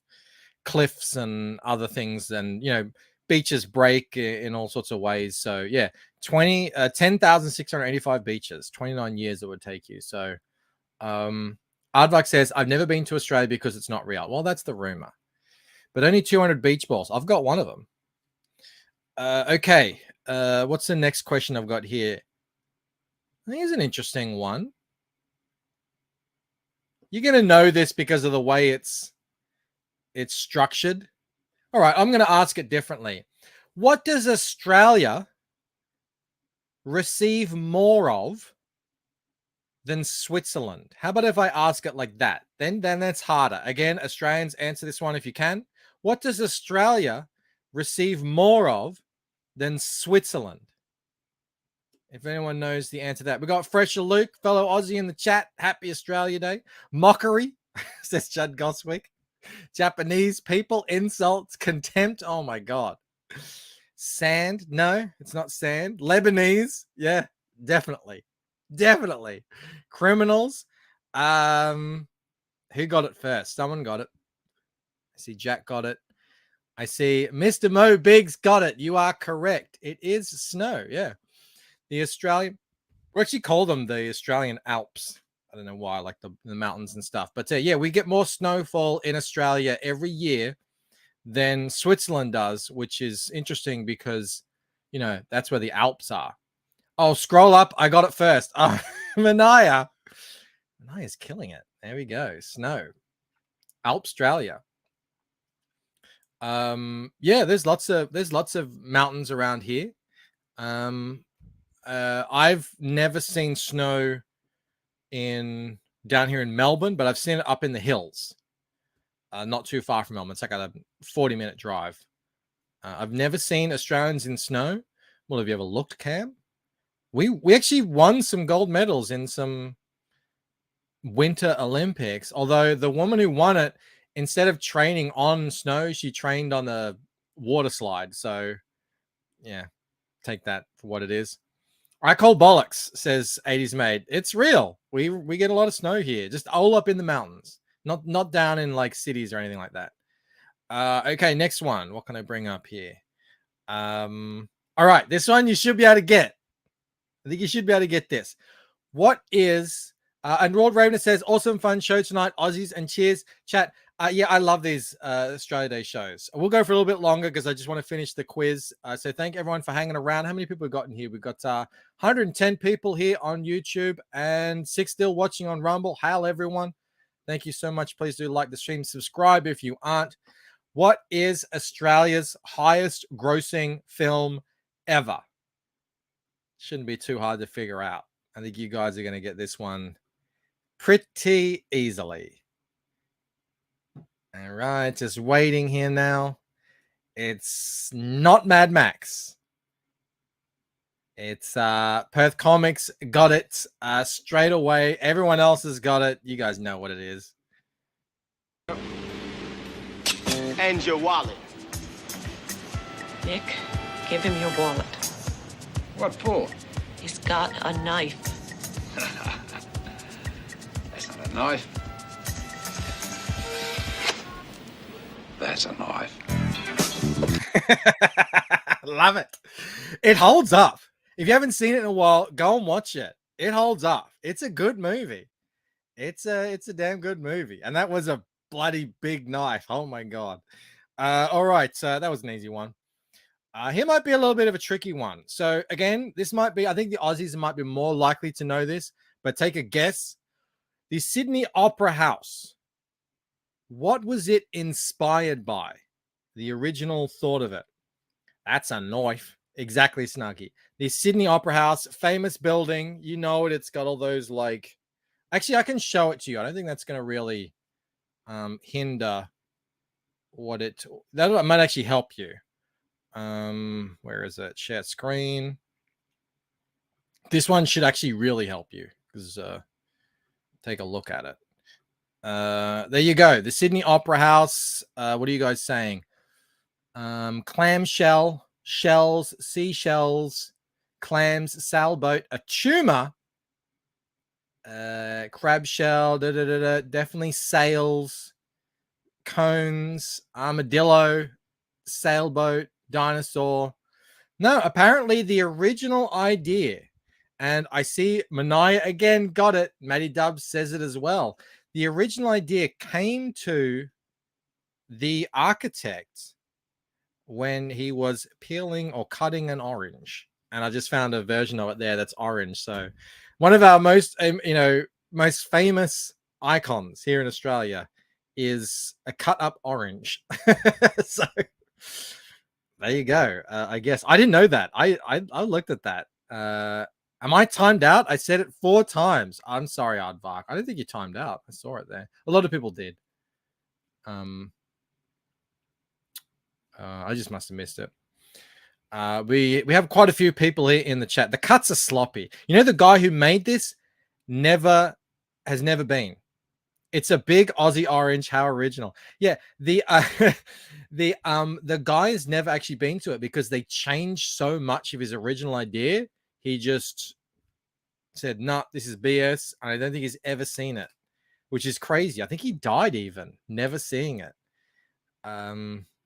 cliffs and other things, and, you know, beaches break in all sorts of ways. So yeah, 10,685 beaches, 29 years it would take you. So Aardvark says, I've never been to Australia because it's not real. Well, that's the rumor. But only 200 beach balls. I've got one of them. Okay. What's the next question I've got here? I think it's an interesting one. You're going to know this because of the way it's structured. All right, I'm going to ask it differently. What does Australia receive more of than Switzerland? How about if I ask it like that? Then that's harder. Again, Australians, answer this one if you can. What does Australia receive more of than Switzerland? If anyone knows the answer to that. We got Fresher Luke, fellow Aussie in the chat. Happy Australia Day. Mockery, says Judd Goswick. Japanese people, insults, contempt. Oh my God. Sand. No, it's not sand. Lebanese. Yeah, definitely. Definitely. Criminals. Who got it first? Someone got it. I see Jack got it. I see Mr. Mo Biggs got it. You are correct. It is snow. Yeah. The Australian, we actually call them the Australian Alps. I don't know why, like the mountains and stuff. But yeah, we get more snowfall in Australia every year than Switzerland does, which is interesting because, you know, that's where the Alps are. Oh, scroll up. I got it first. Oh, Manaya. Manaya's killing it. There we go. Snow. Alpstralia. Yeah, there's lots of mountains around here. I've never seen snow down here in Melbourne, but I've seen it up in the hills, not too far from Melbourne. It's like a 40-minute drive. I've never seen Australians in snow. Well, have you ever looked, Cam? We actually won some gold medals in some Winter Olympics, although the woman who won it, instead of training on snow, she trained on the water slide. So yeah, take that for what it is. I call bollocks, says 80s Maid. It's real. We get a lot of snow here, just all up in the mountains, not down in like cities or anything like that. Okay, next one. What can I bring up here? All right, this one you should be able to get. I think you should be able to get this. What is and Lord Raven says, awesome fun show tonight, Aussies, and cheers, chat. Yeah, I love these Australia Day shows. We'll go for a little bit longer because I just want to finish the quiz. So thank everyone for hanging around. How many people we've got in here? We've got 110 people here on YouTube and 6 still watching on Rumble. Hail everyone. Thank you so much. Please do like the stream, subscribe if you aren't. What is Australia's highest grossing film ever? Shouldn't be too hard to figure out. I think you guys are going to get this one pretty easily. All right, just waiting here now. It's not Mad Max. It's Perth Comics got it straight away. Everyone else has got it. You guys know what it is. And your wallet. Nick, give him your wallet. What for? He's got a knife. That's not a knife. That's a knife. Love it. It holds up. If you haven't seen it in a while, go and watch it. It holds up. It's a good movie. It's a damn good movie. And that was a bloody big knife. Oh my god. All right. That was an easy one. Here might be a little bit of a tricky one. So again, this might be, I think the Aussies might be more likely to know this, but take a guess. The Sydney Opera House. What was it inspired by? The original thought of it. That's a knife. Exactly, Snuggy. The Sydney Opera House, famous building. You know it. It's got all those like... Actually, I can show it to you. I don't think that's going to really hinder what it... That might actually help you. Where is it? Share screen. This one should actually really help you because take a look at it. There you go. The Sydney Opera House. What are you guys saying? Clamshell, shells, seashells, clams, sailboat, a tumor, crab shell, definitely sails, cones, armadillo, sailboat, dinosaur. No, apparently the original idea, and I see Manaya again got it. Matty Dubs says it as well. The original idea came to the architect when he was peeling or cutting an orange. And I just found a version of it there that's orange. So one of our most, most famous icons here in Australia is a cut up orange. So there you go. I guess I didn't know that. I looked at that. Am I timed out? I said it 4 times. I'm sorry, Aardvark. I don't think you timed out. I saw it there. A lot of people did. I just must have missed it. We have quite a few people here in the chat. The cuts are sloppy. You know, the guy who made this has never been. It's a big Aussie orange. How original. Yeah, the guy has never actually been to it because they changed so much of his original idea. He just said, "Nah, this is BS." And I don't think he's ever seen it, which is crazy. I think he died even never seeing it,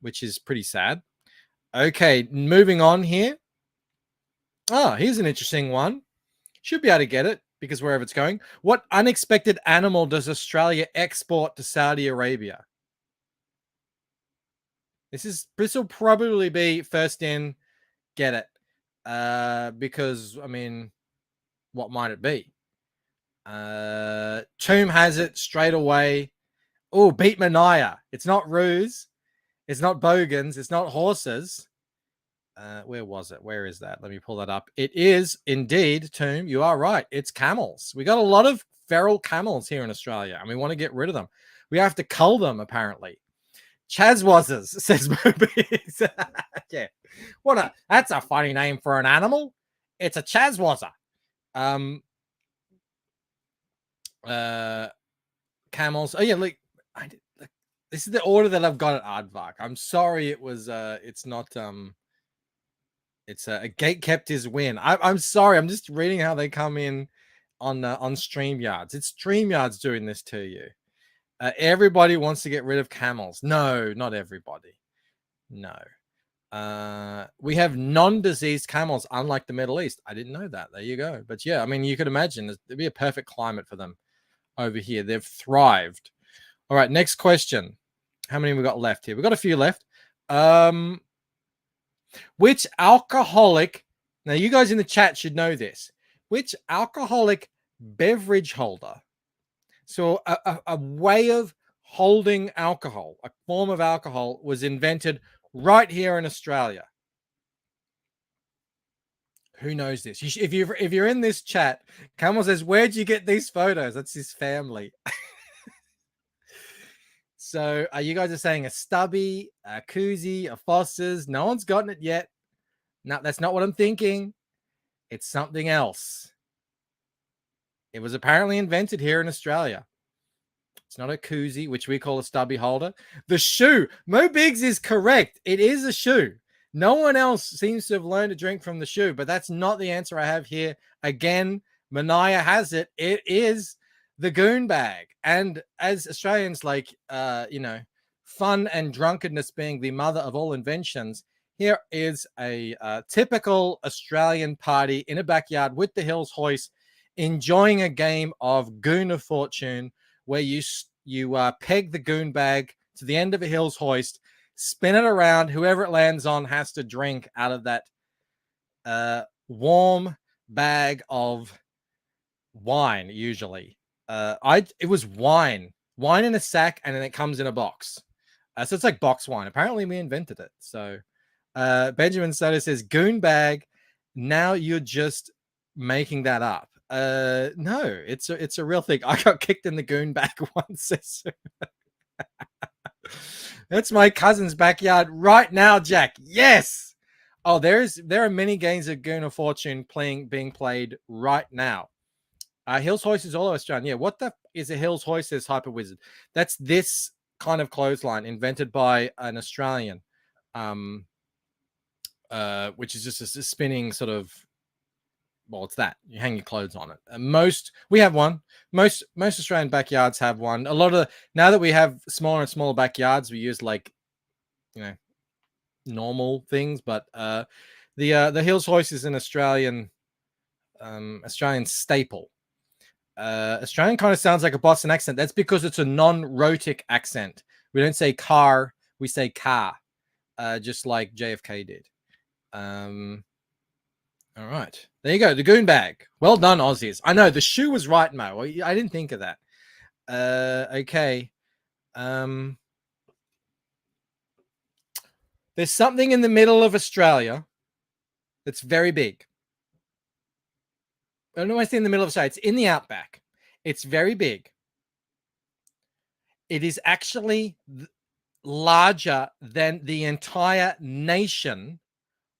which is pretty sad. Okay, moving on here. Oh, here's an interesting one. Should be able to get it because wherever it's going. What unexpected animal does Australia export to Saudi Arabia? This will probably be first in, get it. Because I mean, what might it be? Tomb has it straight away. Oh, beat Manaya. It's not ruse. It's not bogans. It's not horses. Where was it? Where is that? Let me pull that up. It is indeed, Tomb. You are right. It's camels. We got a lot of feral camels here in Australia, and we want to get rid of them. We have to cull them, apparently. Chazwazzers, says Mobies. Yeah. That's a funny name for an animal. It's a Chazwazzer. Camels. Oh yeah, look, this is the order that I've got at Aardvark. I'm sorry it was it's not it's a gate kept his win. I'm sorry, I'm just reading how they come in on StreamYards. It's StreamYards doing this to you. Everybody wants to get rid of camels. No, not everybody. No. We have non-diseased camels, unlike the Middle East. I didn't know that. There you go. But yeah, I mean, you could imagine there'd be a perfect climate for them over here. They've thrived. All right, next question. How many we got left here? We've got a few left. Which alcoholic, now you guys in the chat should know this, which alcoholic beverage holder, so a way of holding alcohol, a form of alcohol, was invented right here in Australia? Who knows this? If you're in this chat, Camel says, where'd you get these photos? That's his family. So you guys are saying a Stubby, a Koozie, a Foster's. No one's gotten it yet. No, that's not what I'm thinking. It's something else. It was apparently invented here in Australia. It's not a Koozie, which we call a Stubby holder. The shoe. Mo Biggs is correct. It is a shoe. No one else seems to have learned to drink from the shoe, but that's not the answer I have here. Again, Manaya has it. It is the goon bag. And as Australians like, fun and drunkenness being the mother of all inventions, here is a typical Australian party in a backyard with the Hills hoist, enjoying a game of Goon of Fortune, where you peg the goon bag to the end of a Hills hoist, spin it around. Whoever it lands on has to drink out of that warm bag of wine, usually. It was wine in a sack, and then it comes in a box. So it's like box wine. Apparently we invented it. So Benjamin Soto says goon bag. Now you're just making that up. No, it's a real thing. I got kicked in the goon bag once. That's my cousin's backyard right now, Jack. Yes. Oh, there are many games of Goon of Fortune being played right now. Hills hoist is all Australian. Yeah, what the is a Hills hoist? Says Hyper Wizard. That's this kind of clothesline invented by an Australian, which is just a spinning sort of. Well, it's that you hang your clothes on it. We have one. Most Australian backyards have one. A lot of now that we have smaller and smaller backyards, we use normal things. But the Hills hoist is an Australian staple. Australian kind of sounds like a Boston accent. That's because it's a non-rhotic accent. We don't say car, we say car, just like JFK did. All right, there you go. The goon bag. Well done, Aussies. I know the shoe was right, Mo. I didn't think of that. Okay. There's something in the middle of Australia that's very big. I don't know why I say in the middle of Australia. It's in the outback. It's very big. It is actually larger than the entire nation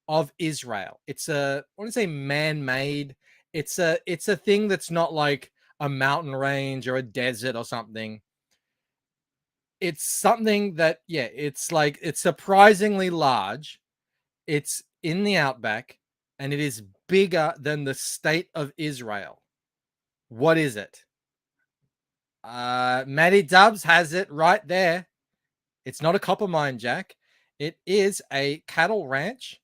of Israel. It's I want to say man-made. It's a thing that's not like a mountain range or a desert or something. It's something that, it's surprisingly large. It's in the outback, and it is bigger than the state of Israel. What is it? Matty Dubs has it right there. It's not a copper mine, Jack. It is a cattle ranch,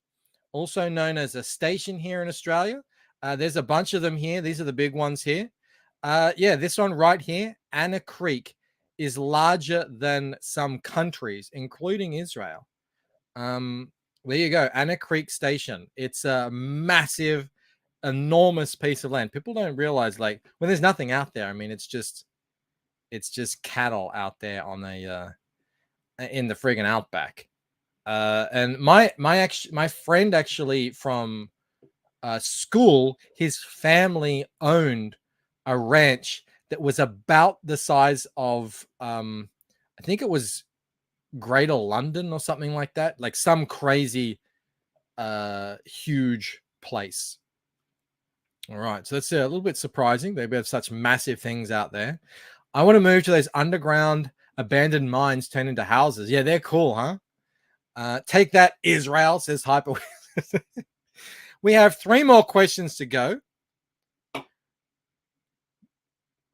also known as a station here in Australia. There's a bunch of them here. These are the big ones here. This one right here, Anna Creek, is larger than some countries, including Israel. There you go, Anna Creek Station. It's a massive, enormous piece of land. People don't realize, when there's nothing out there. I mean, it's just cattle out there on in the friggin' outback. And my friend actually from school, his family owned a ranch that was about the size of I think it was Greater London or something like that, like some crazy huge place. All right, so that's a little bit surprising. They have such massive things out there. I want to move to those underground abandoned mines turned into houses. Yeah, they're cool, huh? Take that, Israel, says Hyper. We have 3 more questions to go.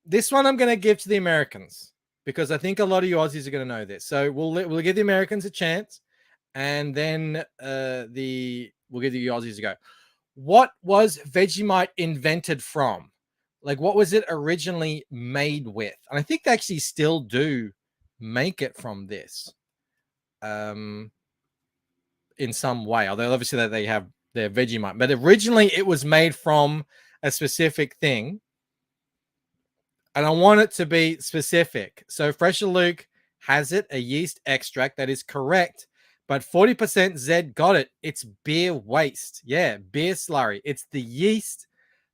This one I'm going to give to the Americans, because I think a lot of you Aussies are going to know this. So we'll give the Americans a chance, and then we'll give the Aussies a go. What was Vegemite invented from? Like, what was it originally made with? And I think they actually still do make it from this, in some way. Although obviously they have their Vegemite, but originally it was made from a specific thing. And I want it to be specific. So Fresher Luke has it, a yeast extract. That is correct. But 40% Zed got it. It's beer waste. Yeah, beer slurry. It's the yeast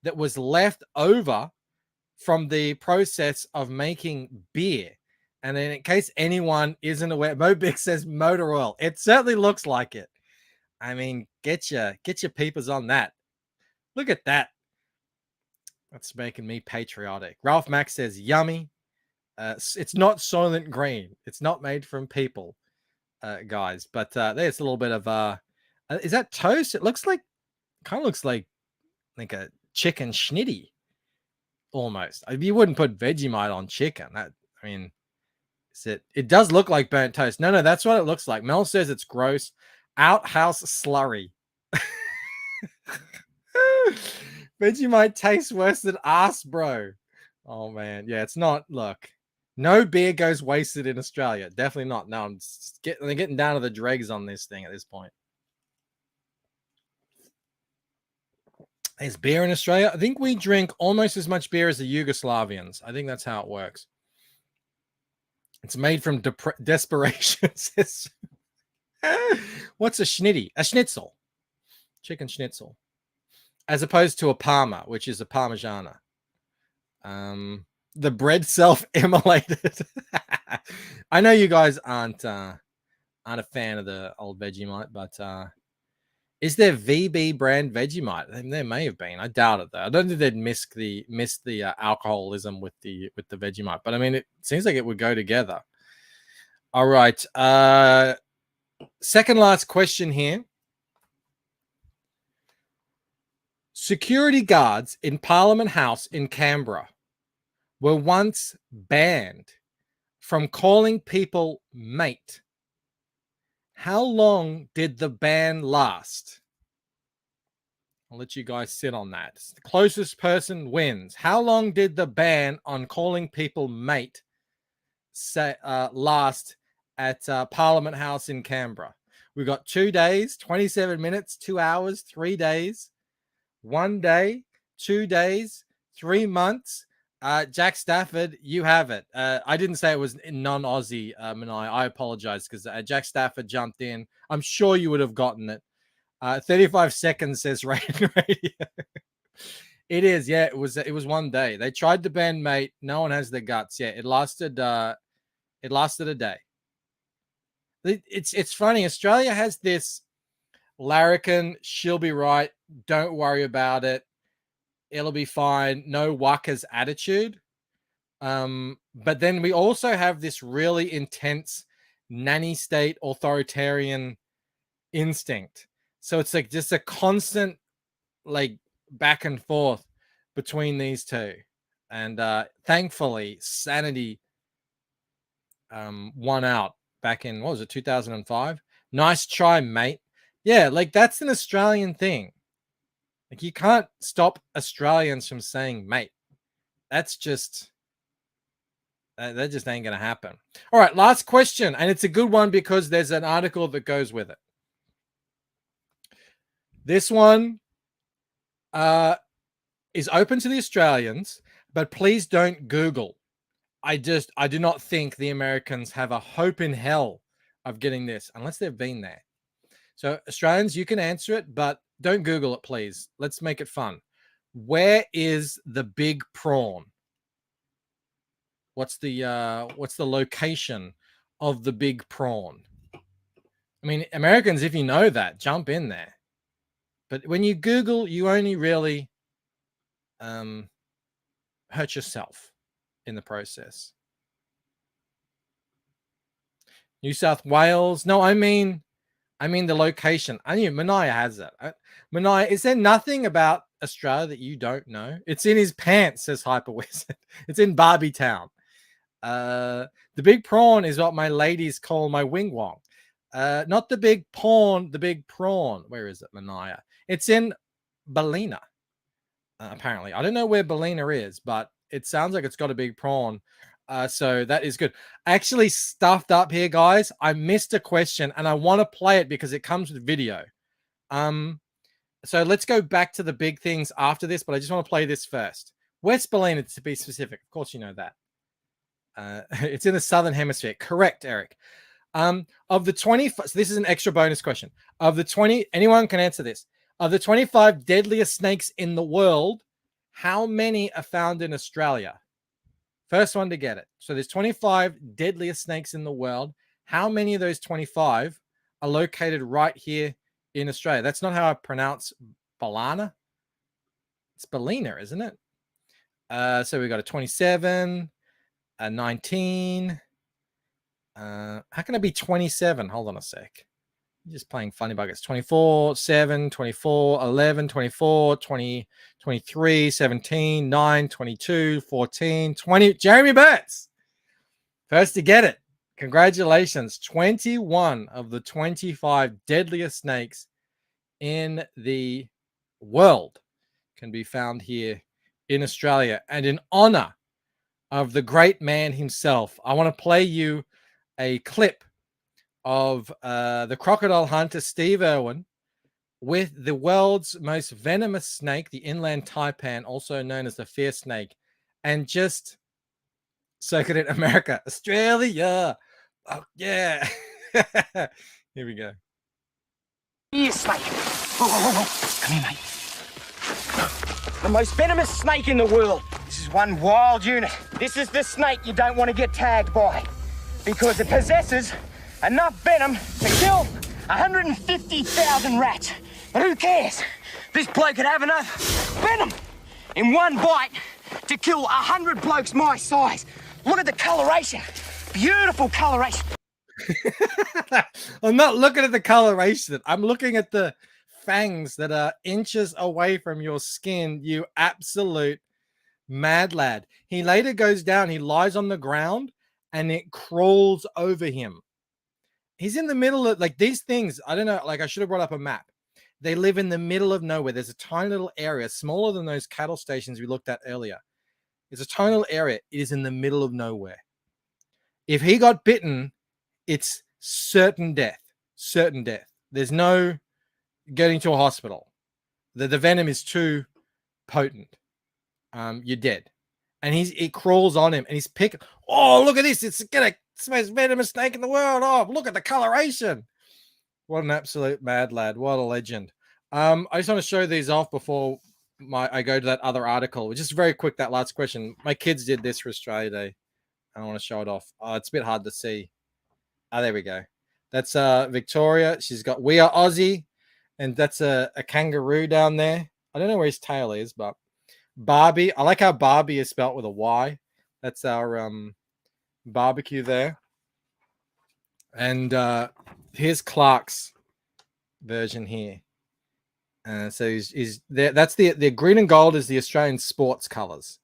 that was left over from the process of making beer. And then in case anyone isn't aware, Mobix says motor oil. It certainly looks like it. I mean, get your peepers on that. Look at that. That's making me patriotic. Ralph Max says yummy. It's not Soylent Green. It's not made from people, guys. But there's a little bit of is that toast? It looks like, kind of looks like a chicken schnitty almost. You wouldn't put Vegemite on chicken. That, I mean, it does look like burnt toast. No, that's what it looks like. Mel says it's gross. Outhouse slurry. Vegemite tastes worse than ass, bro. Oh man, yeah, it's not. Look, no beer goes wasted in Australia. Definitely not. No, they're getting down to the dregs on this thing at this point. There's beer in Australia. I think we drink almost as much beer as the Yugoslavians. I think that's how it works. It's made from desperation. What's a schnitty? A schnitzel. Chicken schnitzel. As opposed to a parma, which is a parmigiana. The bread self-immolated. I know you guys aren't a fan of the old Vegemite, but is there VB brand Vegemite? There may have been. I doubt it though. I don't think they'd miss the alcoholism with the Vegemite, but I mean, it seems like it would go together. All right. Second last question here. Security guards in Parliament House in Canberra were once banned from calling people mate. How long did the ban last? I'll let you guys sit on that. The closest person wins. How long did the ban on calling people mate last at Parliament House in Canberra? We got 2 days, 27 minutes, 2 hours, 3 days, 1 day, 2 days, 3 months. Jack Stafford, you have it. I didn't say it was non-Aussie, Manai. I apologize because Jack Stafford jumped in. I'm sure you would have gotten it. 35 seconds says Rain Radio. It is, yeah. It was 1 day. They tried to ban mate. No one has the guts. Yeah, it lasted a day. It's funny. Australia has this larrikin, she'll be right, don't worry about it, it'll be fine, no wuckers attitude. But then we also have this really intense nanny state authoritarian instinct. So it's like just a constant like back and forth between these two. And thankfully, sanity won out back in, what was it, 2005? Nice try, mate. Yeah, like that's an Australian thing. Like you can't stop Australians from saying mate. That's just, that just ain't going to happen. All right, last question. And it's a good one because there's an article that goes with it. This one is open to the Australians, but please don't Google. I do not think the Americans have a hope in hell of getting this unless they've been there. So Australians, you can answer it, but don't Google it, please. Let's make it fun. Where is the big prawn? What's the location of the big prawn? I mean, Americans, if you know that, jump in there. But when you Google, you only really hurt yourself in the process. New South Wales. No, I mean the location. I knew Manaya has it. Manaya, is there nothing about Australia that you don't know? It's in his pants, says Hyper Wizard. It's in Barbie Town. The big prawn is what my ladies call my wing wong. Not the big pawn, the big prawn. Where is it, Manaya? It's in Ballina, apparently. I don't know where Ballina is, but it sounds like it's got a big prawn. So that is good. I actually stuffed up here, guys. I missed a question, and I want to play it because it comes with video. So let's go back to the big things after this, but I just want to play this first. West Ballina, to be specific. Of course, you know that. It's in the southern hemisphere. Correct, Eric. Of the 20, so this is an extra bonus question. Of the 20, anyone can answer this. Of the 25 deadliest snakes in the world, how many are found in Australia? First one to get it. So there's 25 deadliest snakes in the world. How many of those 25 are located right here in Australia? That's not how I pronounce Ballina. It's Ballina, isn't it? So we got a 27, a 19. How can it be 27? Hold on a sec. I'm just playing funny buckets. 24, 7, 24, 11, 24, 20, 23, 17, 9, 22, 14, 20. Jeremy Burtz. First to get it. Congratulations. 21 of the 25 deadliest snakes in the world can be found here in Australia. And in honor of the great man himself, I want to play you a clip of the crocodile hunter Steve Irwin with the world's most venomous snake, the inland taipan, also known as the fear snake, and just circuit in America, Australia. Oh, yeah. Here we go. Here, snake. Come here, mate. The most venomous snake in the world. This is one wild unit. This is the snake you don't want to get tagged by because it possesses enough venom to kill 150,000 rats. But who cares? This bloke could have enough venom in one bite to kill 100 blokes my size. Look at the coloration. Beautiful coloration. I'm not looking at the coloration. I'm looking at the fangs that are inches away from your skin, you absolute mad lad. He later goes down. He lies on the ground and it crawls over him. He's in the middle of, like, these things, I don't know, like, I should have brought up a map. They live in the middle of nowhere. There's a tiny little area, smaller than those cattle stations we looked at earlier. It's a tiny little area. It is in the middle of nowhere. If he got bitten, it's certain death. Certain death. There's no getting to a hospital. The venom is too potent. You're dead. And it crawls on him and he's picking. Oh, look at this. It's the most venomous snake in the world. Oh, look at the coloration. What an absolute mad lad. What a legend. I just want to show these off before I go to that other article. Just very quick, that last question. My kids did this for Australia Day. I want to show it off. It's a bit hard to see. There we go. That's Victoria. She's got We Are Aussie. And that's a kangaroo down there. I don't know where his tail is, but Barbie. I like how Barbie is spelt with a Y. That's our barbecue there. And here's Clark's version here. So he's there. That's the green and gold is the Australian sports colors.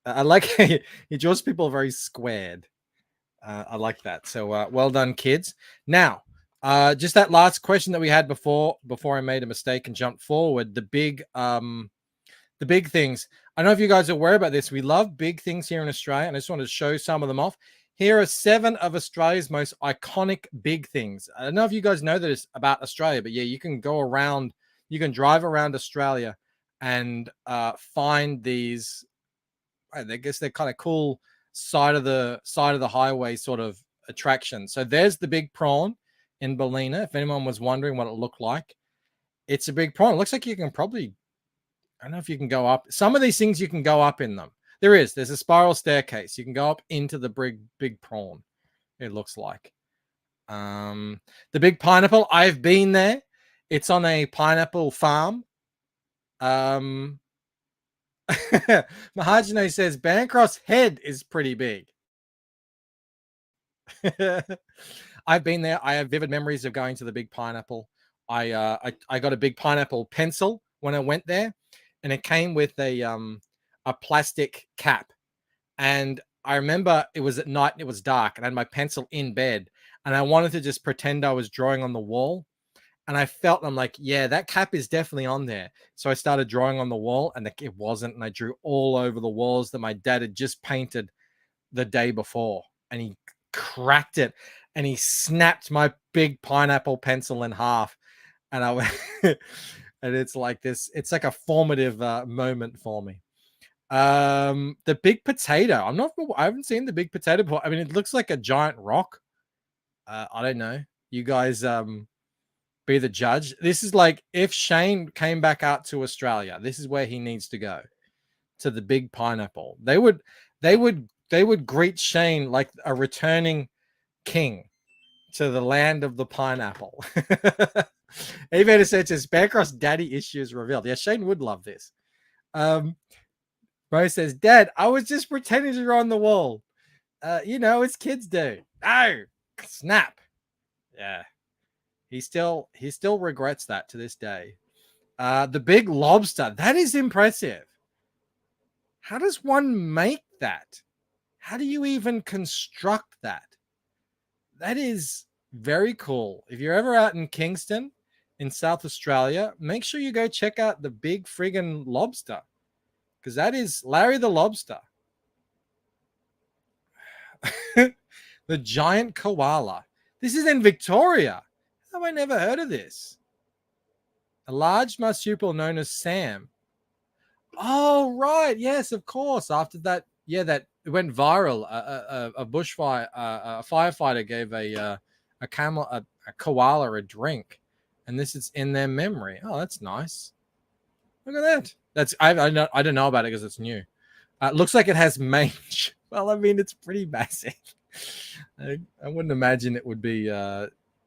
I like he draws people very squared. I like that. So well done, kids. Now, just that last question that we had before I made a mistake and jumped forward. The big things. I don't know if you guys are aware about this. We love big things here in Australia, and I just wanted to show some of them off. Here are 7 of Australia's most iconic big things. I don't know if you guys know that it's about Australia, but yeah, you can go around, you can drive around Australia and find these. I guess they're kind of cool side of the highway sort of attractions. So there's the big prawn in Ballina. If anyone was wondering what it looked like, it's a big prawn. It looks like you can probably, I don't know if you can go up. Some of these things you can go up in them. There's a spiral staircase. You can go up into the big prawn. It looks like. The big pineapple. I've been there. It's on a pineapple farm. Mahajino says Bancroft's head is pretty big. I've been there. I have vivid memories of going to the big pineapple. I got a big pineapple pencil when I went there, and it came with a plastic cap. And I remember it was at night and it was dark, and I had my pencil in bed, and I wanted to just pretend I was drawing on the wall. And I felt, I'm like, yeah, that cap is definitely on there. So I started drawing on the wall, and it wasn't. And I drew all over the walls that my dad had just painted the day before. And he cracked it, and he snapped my big pineapple pencil in half. And I went, and it's like this. It's like a formative moment for me. The big potato. I haven't seen the big potato before. I mean, it looks like a giant rock. I don't know. You guys, be the judge. This is like if Shane came back out to Australia, this is where he needs to go, to the big pineapple. They would greet Shane like a returning king to the land of the pineapple. Even says Bearcross daddy issues revealed. Yeah, Shane would love this. Bro says, Dad, I was just pretending to draw on the wall. As kids do. Oh, snap. Yeah. He still regrets that to this day. The big lobster. That is impressive. How does one make that? How do you even construct that? That is very cool. If you're ever out in Kingston in South Australia, make sure you go check out the big friggin' lobster, because that is Larry the Lobster. The giant koala. This is in Victoria. How have I never heard of this? A large marsupial known as Sam. Oh, right. Yes, of course. After that, that it went viral. A bushfire, a firefighter gave a koala a drink, and this is in their memory. Oh, that's nice. Look at that. That's I don't know about it because it's new. It looks like it has mange. Well, I mean, it's pretty massive. I wouldn't imagine it would be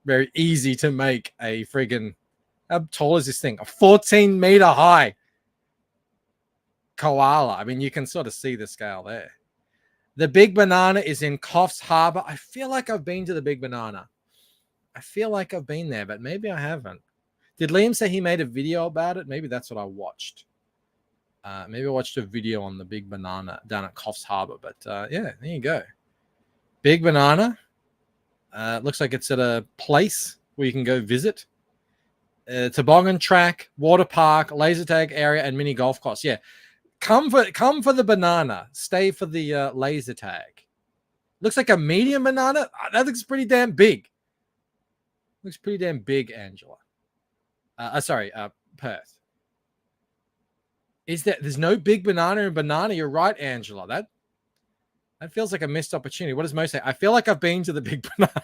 very easy to make a friggin'. How tall is this thing? A 14-meter high koala. I mean, you can sort of see the scale there. The Big Banana is in Coffs Harbour. I feel like I've been to the Big Banana. I feel like I've been there, but maybe I haven't. Did Liam say he made a video about it? Maybe that's what I watched. Maybe I watched a video on the Big Banana down at Coffs Harbour. But yeah, there you go. Big Banana. Looks like it's at a place where you can go visit. Toboggan track, water park, laser tag area, and mini golf course. Yeah, come for the banana. Stay for the laser tag. Looks like a medium banana. That looks pretty damn big. Looks pretty damn big, Angela. Perth. There's no big banana in banana? You're right, Angela. That feels like a missed opportunity. What does Mo say? I feel like I've been to the Big Banana.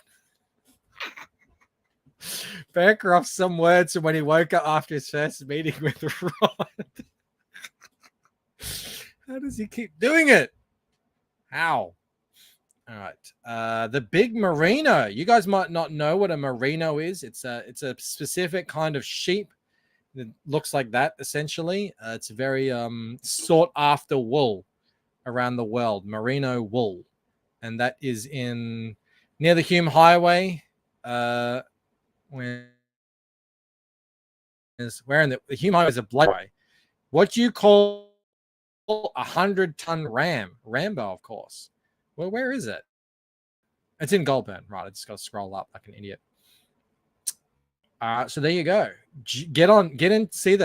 Bancroft some words from when he woke up after his first meeting with Rod. How does he keep doing it? How? All right. The big merino. You guys might not know what a merino is. It's a specific kind of sheep that looks like that, essentially. It's a very sought after wool around the world, merino wool. And that is near the Hume Highway. Where in the Hume Highway is a bloodway. What do you call a 100-ton ram? Rambo, of course. Well, where is it? It's in Goulburn. Right, I just got to scroll up like an idiot. So there you go. Get in, see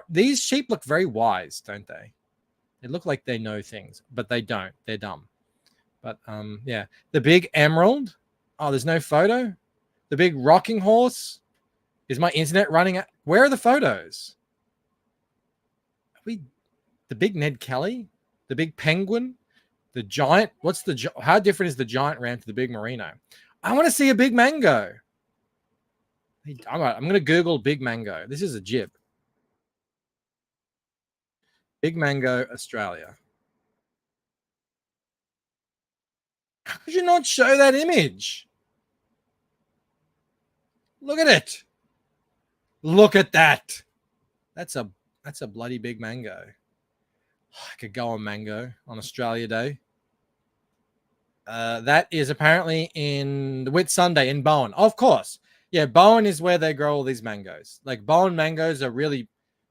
these sheep look very wise, don't they? They look like they know things, but they don't. They're dumb. But yeah, the big emerald. Oh, there's no photo. The big rocking horse. Is my internet running out? Where are the photos? The big Ned Kelly, the big penguin, the giant. How different is the giant ram to the big merino? I want to see a big mango. I'm going to Google big mango. This is a jib. Big mango, Australia. How could you not show that image? Look at it. Look at that. That's a bloody big mango. I could go on mango on Australia Day. That is apparently in the Whitsunday in Bowen. Of course. Yeah, Bowen is where they grow all these mangoes. Like Bowen mangoes are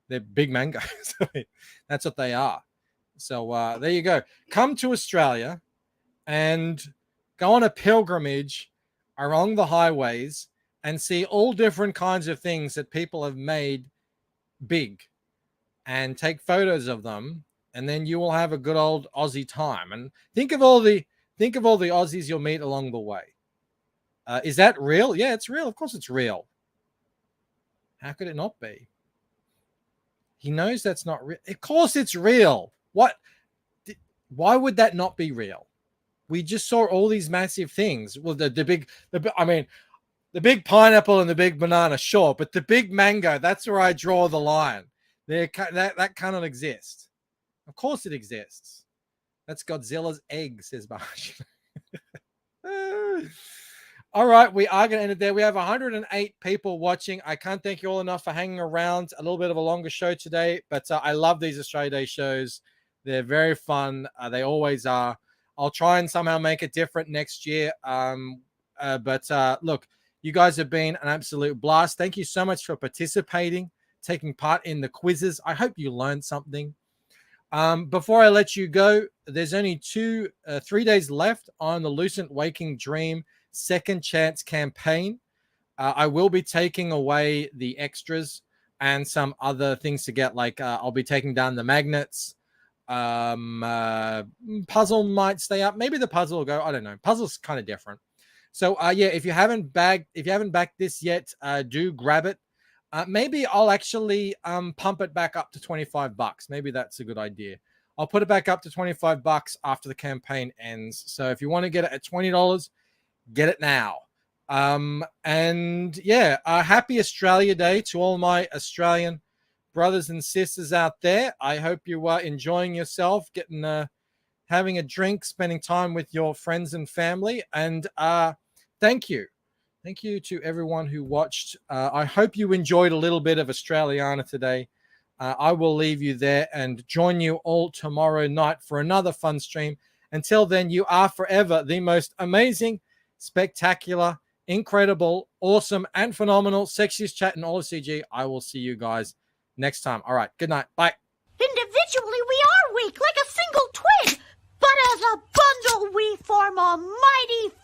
they're big mangoes. That's what they are. So there you go. Come to Australia and go on a pilgrimage along the highways and see all different kinds of things that people have made big and take photos of them, and then you will have a good old Aussie time. And think of all the Aussies you'll meet along the way. Is that real? Yeah, it's real. Of course it's real. How could it not be? He knows that's not real. Of course it's real. What? Why would that not be real? We just saw all these massive things. Well, the big pineapple and the big banana, sure, but the big mango, that's where I draw the line. That cannot exist. Of course it exists. That's Godzilla's egg, says Bash. All right, we are going to end it there. We have 108 people watching. I can't thank you all enough for hanging around. A little bit of a longer show today, but I love these Australia Day shows. They're very fun. They always are. I'll try and somehow make it different next year. But look, you guys have been an absolute blast. Thank you so much for participating, taking part in the quizzes. I hope you learned something. Before I let you go, there's only 3 days left on the Lucent Waking Dream Second Chance campaign. I will be taking away the extras and some other things to get, like I'll be taking down the magnets. Puzzle might stay up. Maybe the puzzle will go. I don't know. Puzzle's kind of different. So yeah, if you haven't backed this yet, do grab it. Maybe I'll actually pump it back up to $25. Maybe that's a good idea. I'll put it back up to $25 after the campaign ends. So if you want to get it at $20, get it now. And yeah, happy Australia Day to all my Australian brothers and sisters out there. I hope you are enjoying yourself, having a drink, spending time with your friends and family. And thank you. Thank you to everyone who watched. I hope you enjoyed a little bit of Australiana today. I will leave you there and join you all tomorrow night for another fun stream. Until then, you are forever the most amazing, spectacular, incredible, awesome, and phenomenal sexiest chat in all of CG. I will see you guys next time. All right. Good night. Bye. Individually, we are weak, like a single twig, but as a bundle, we form a mighty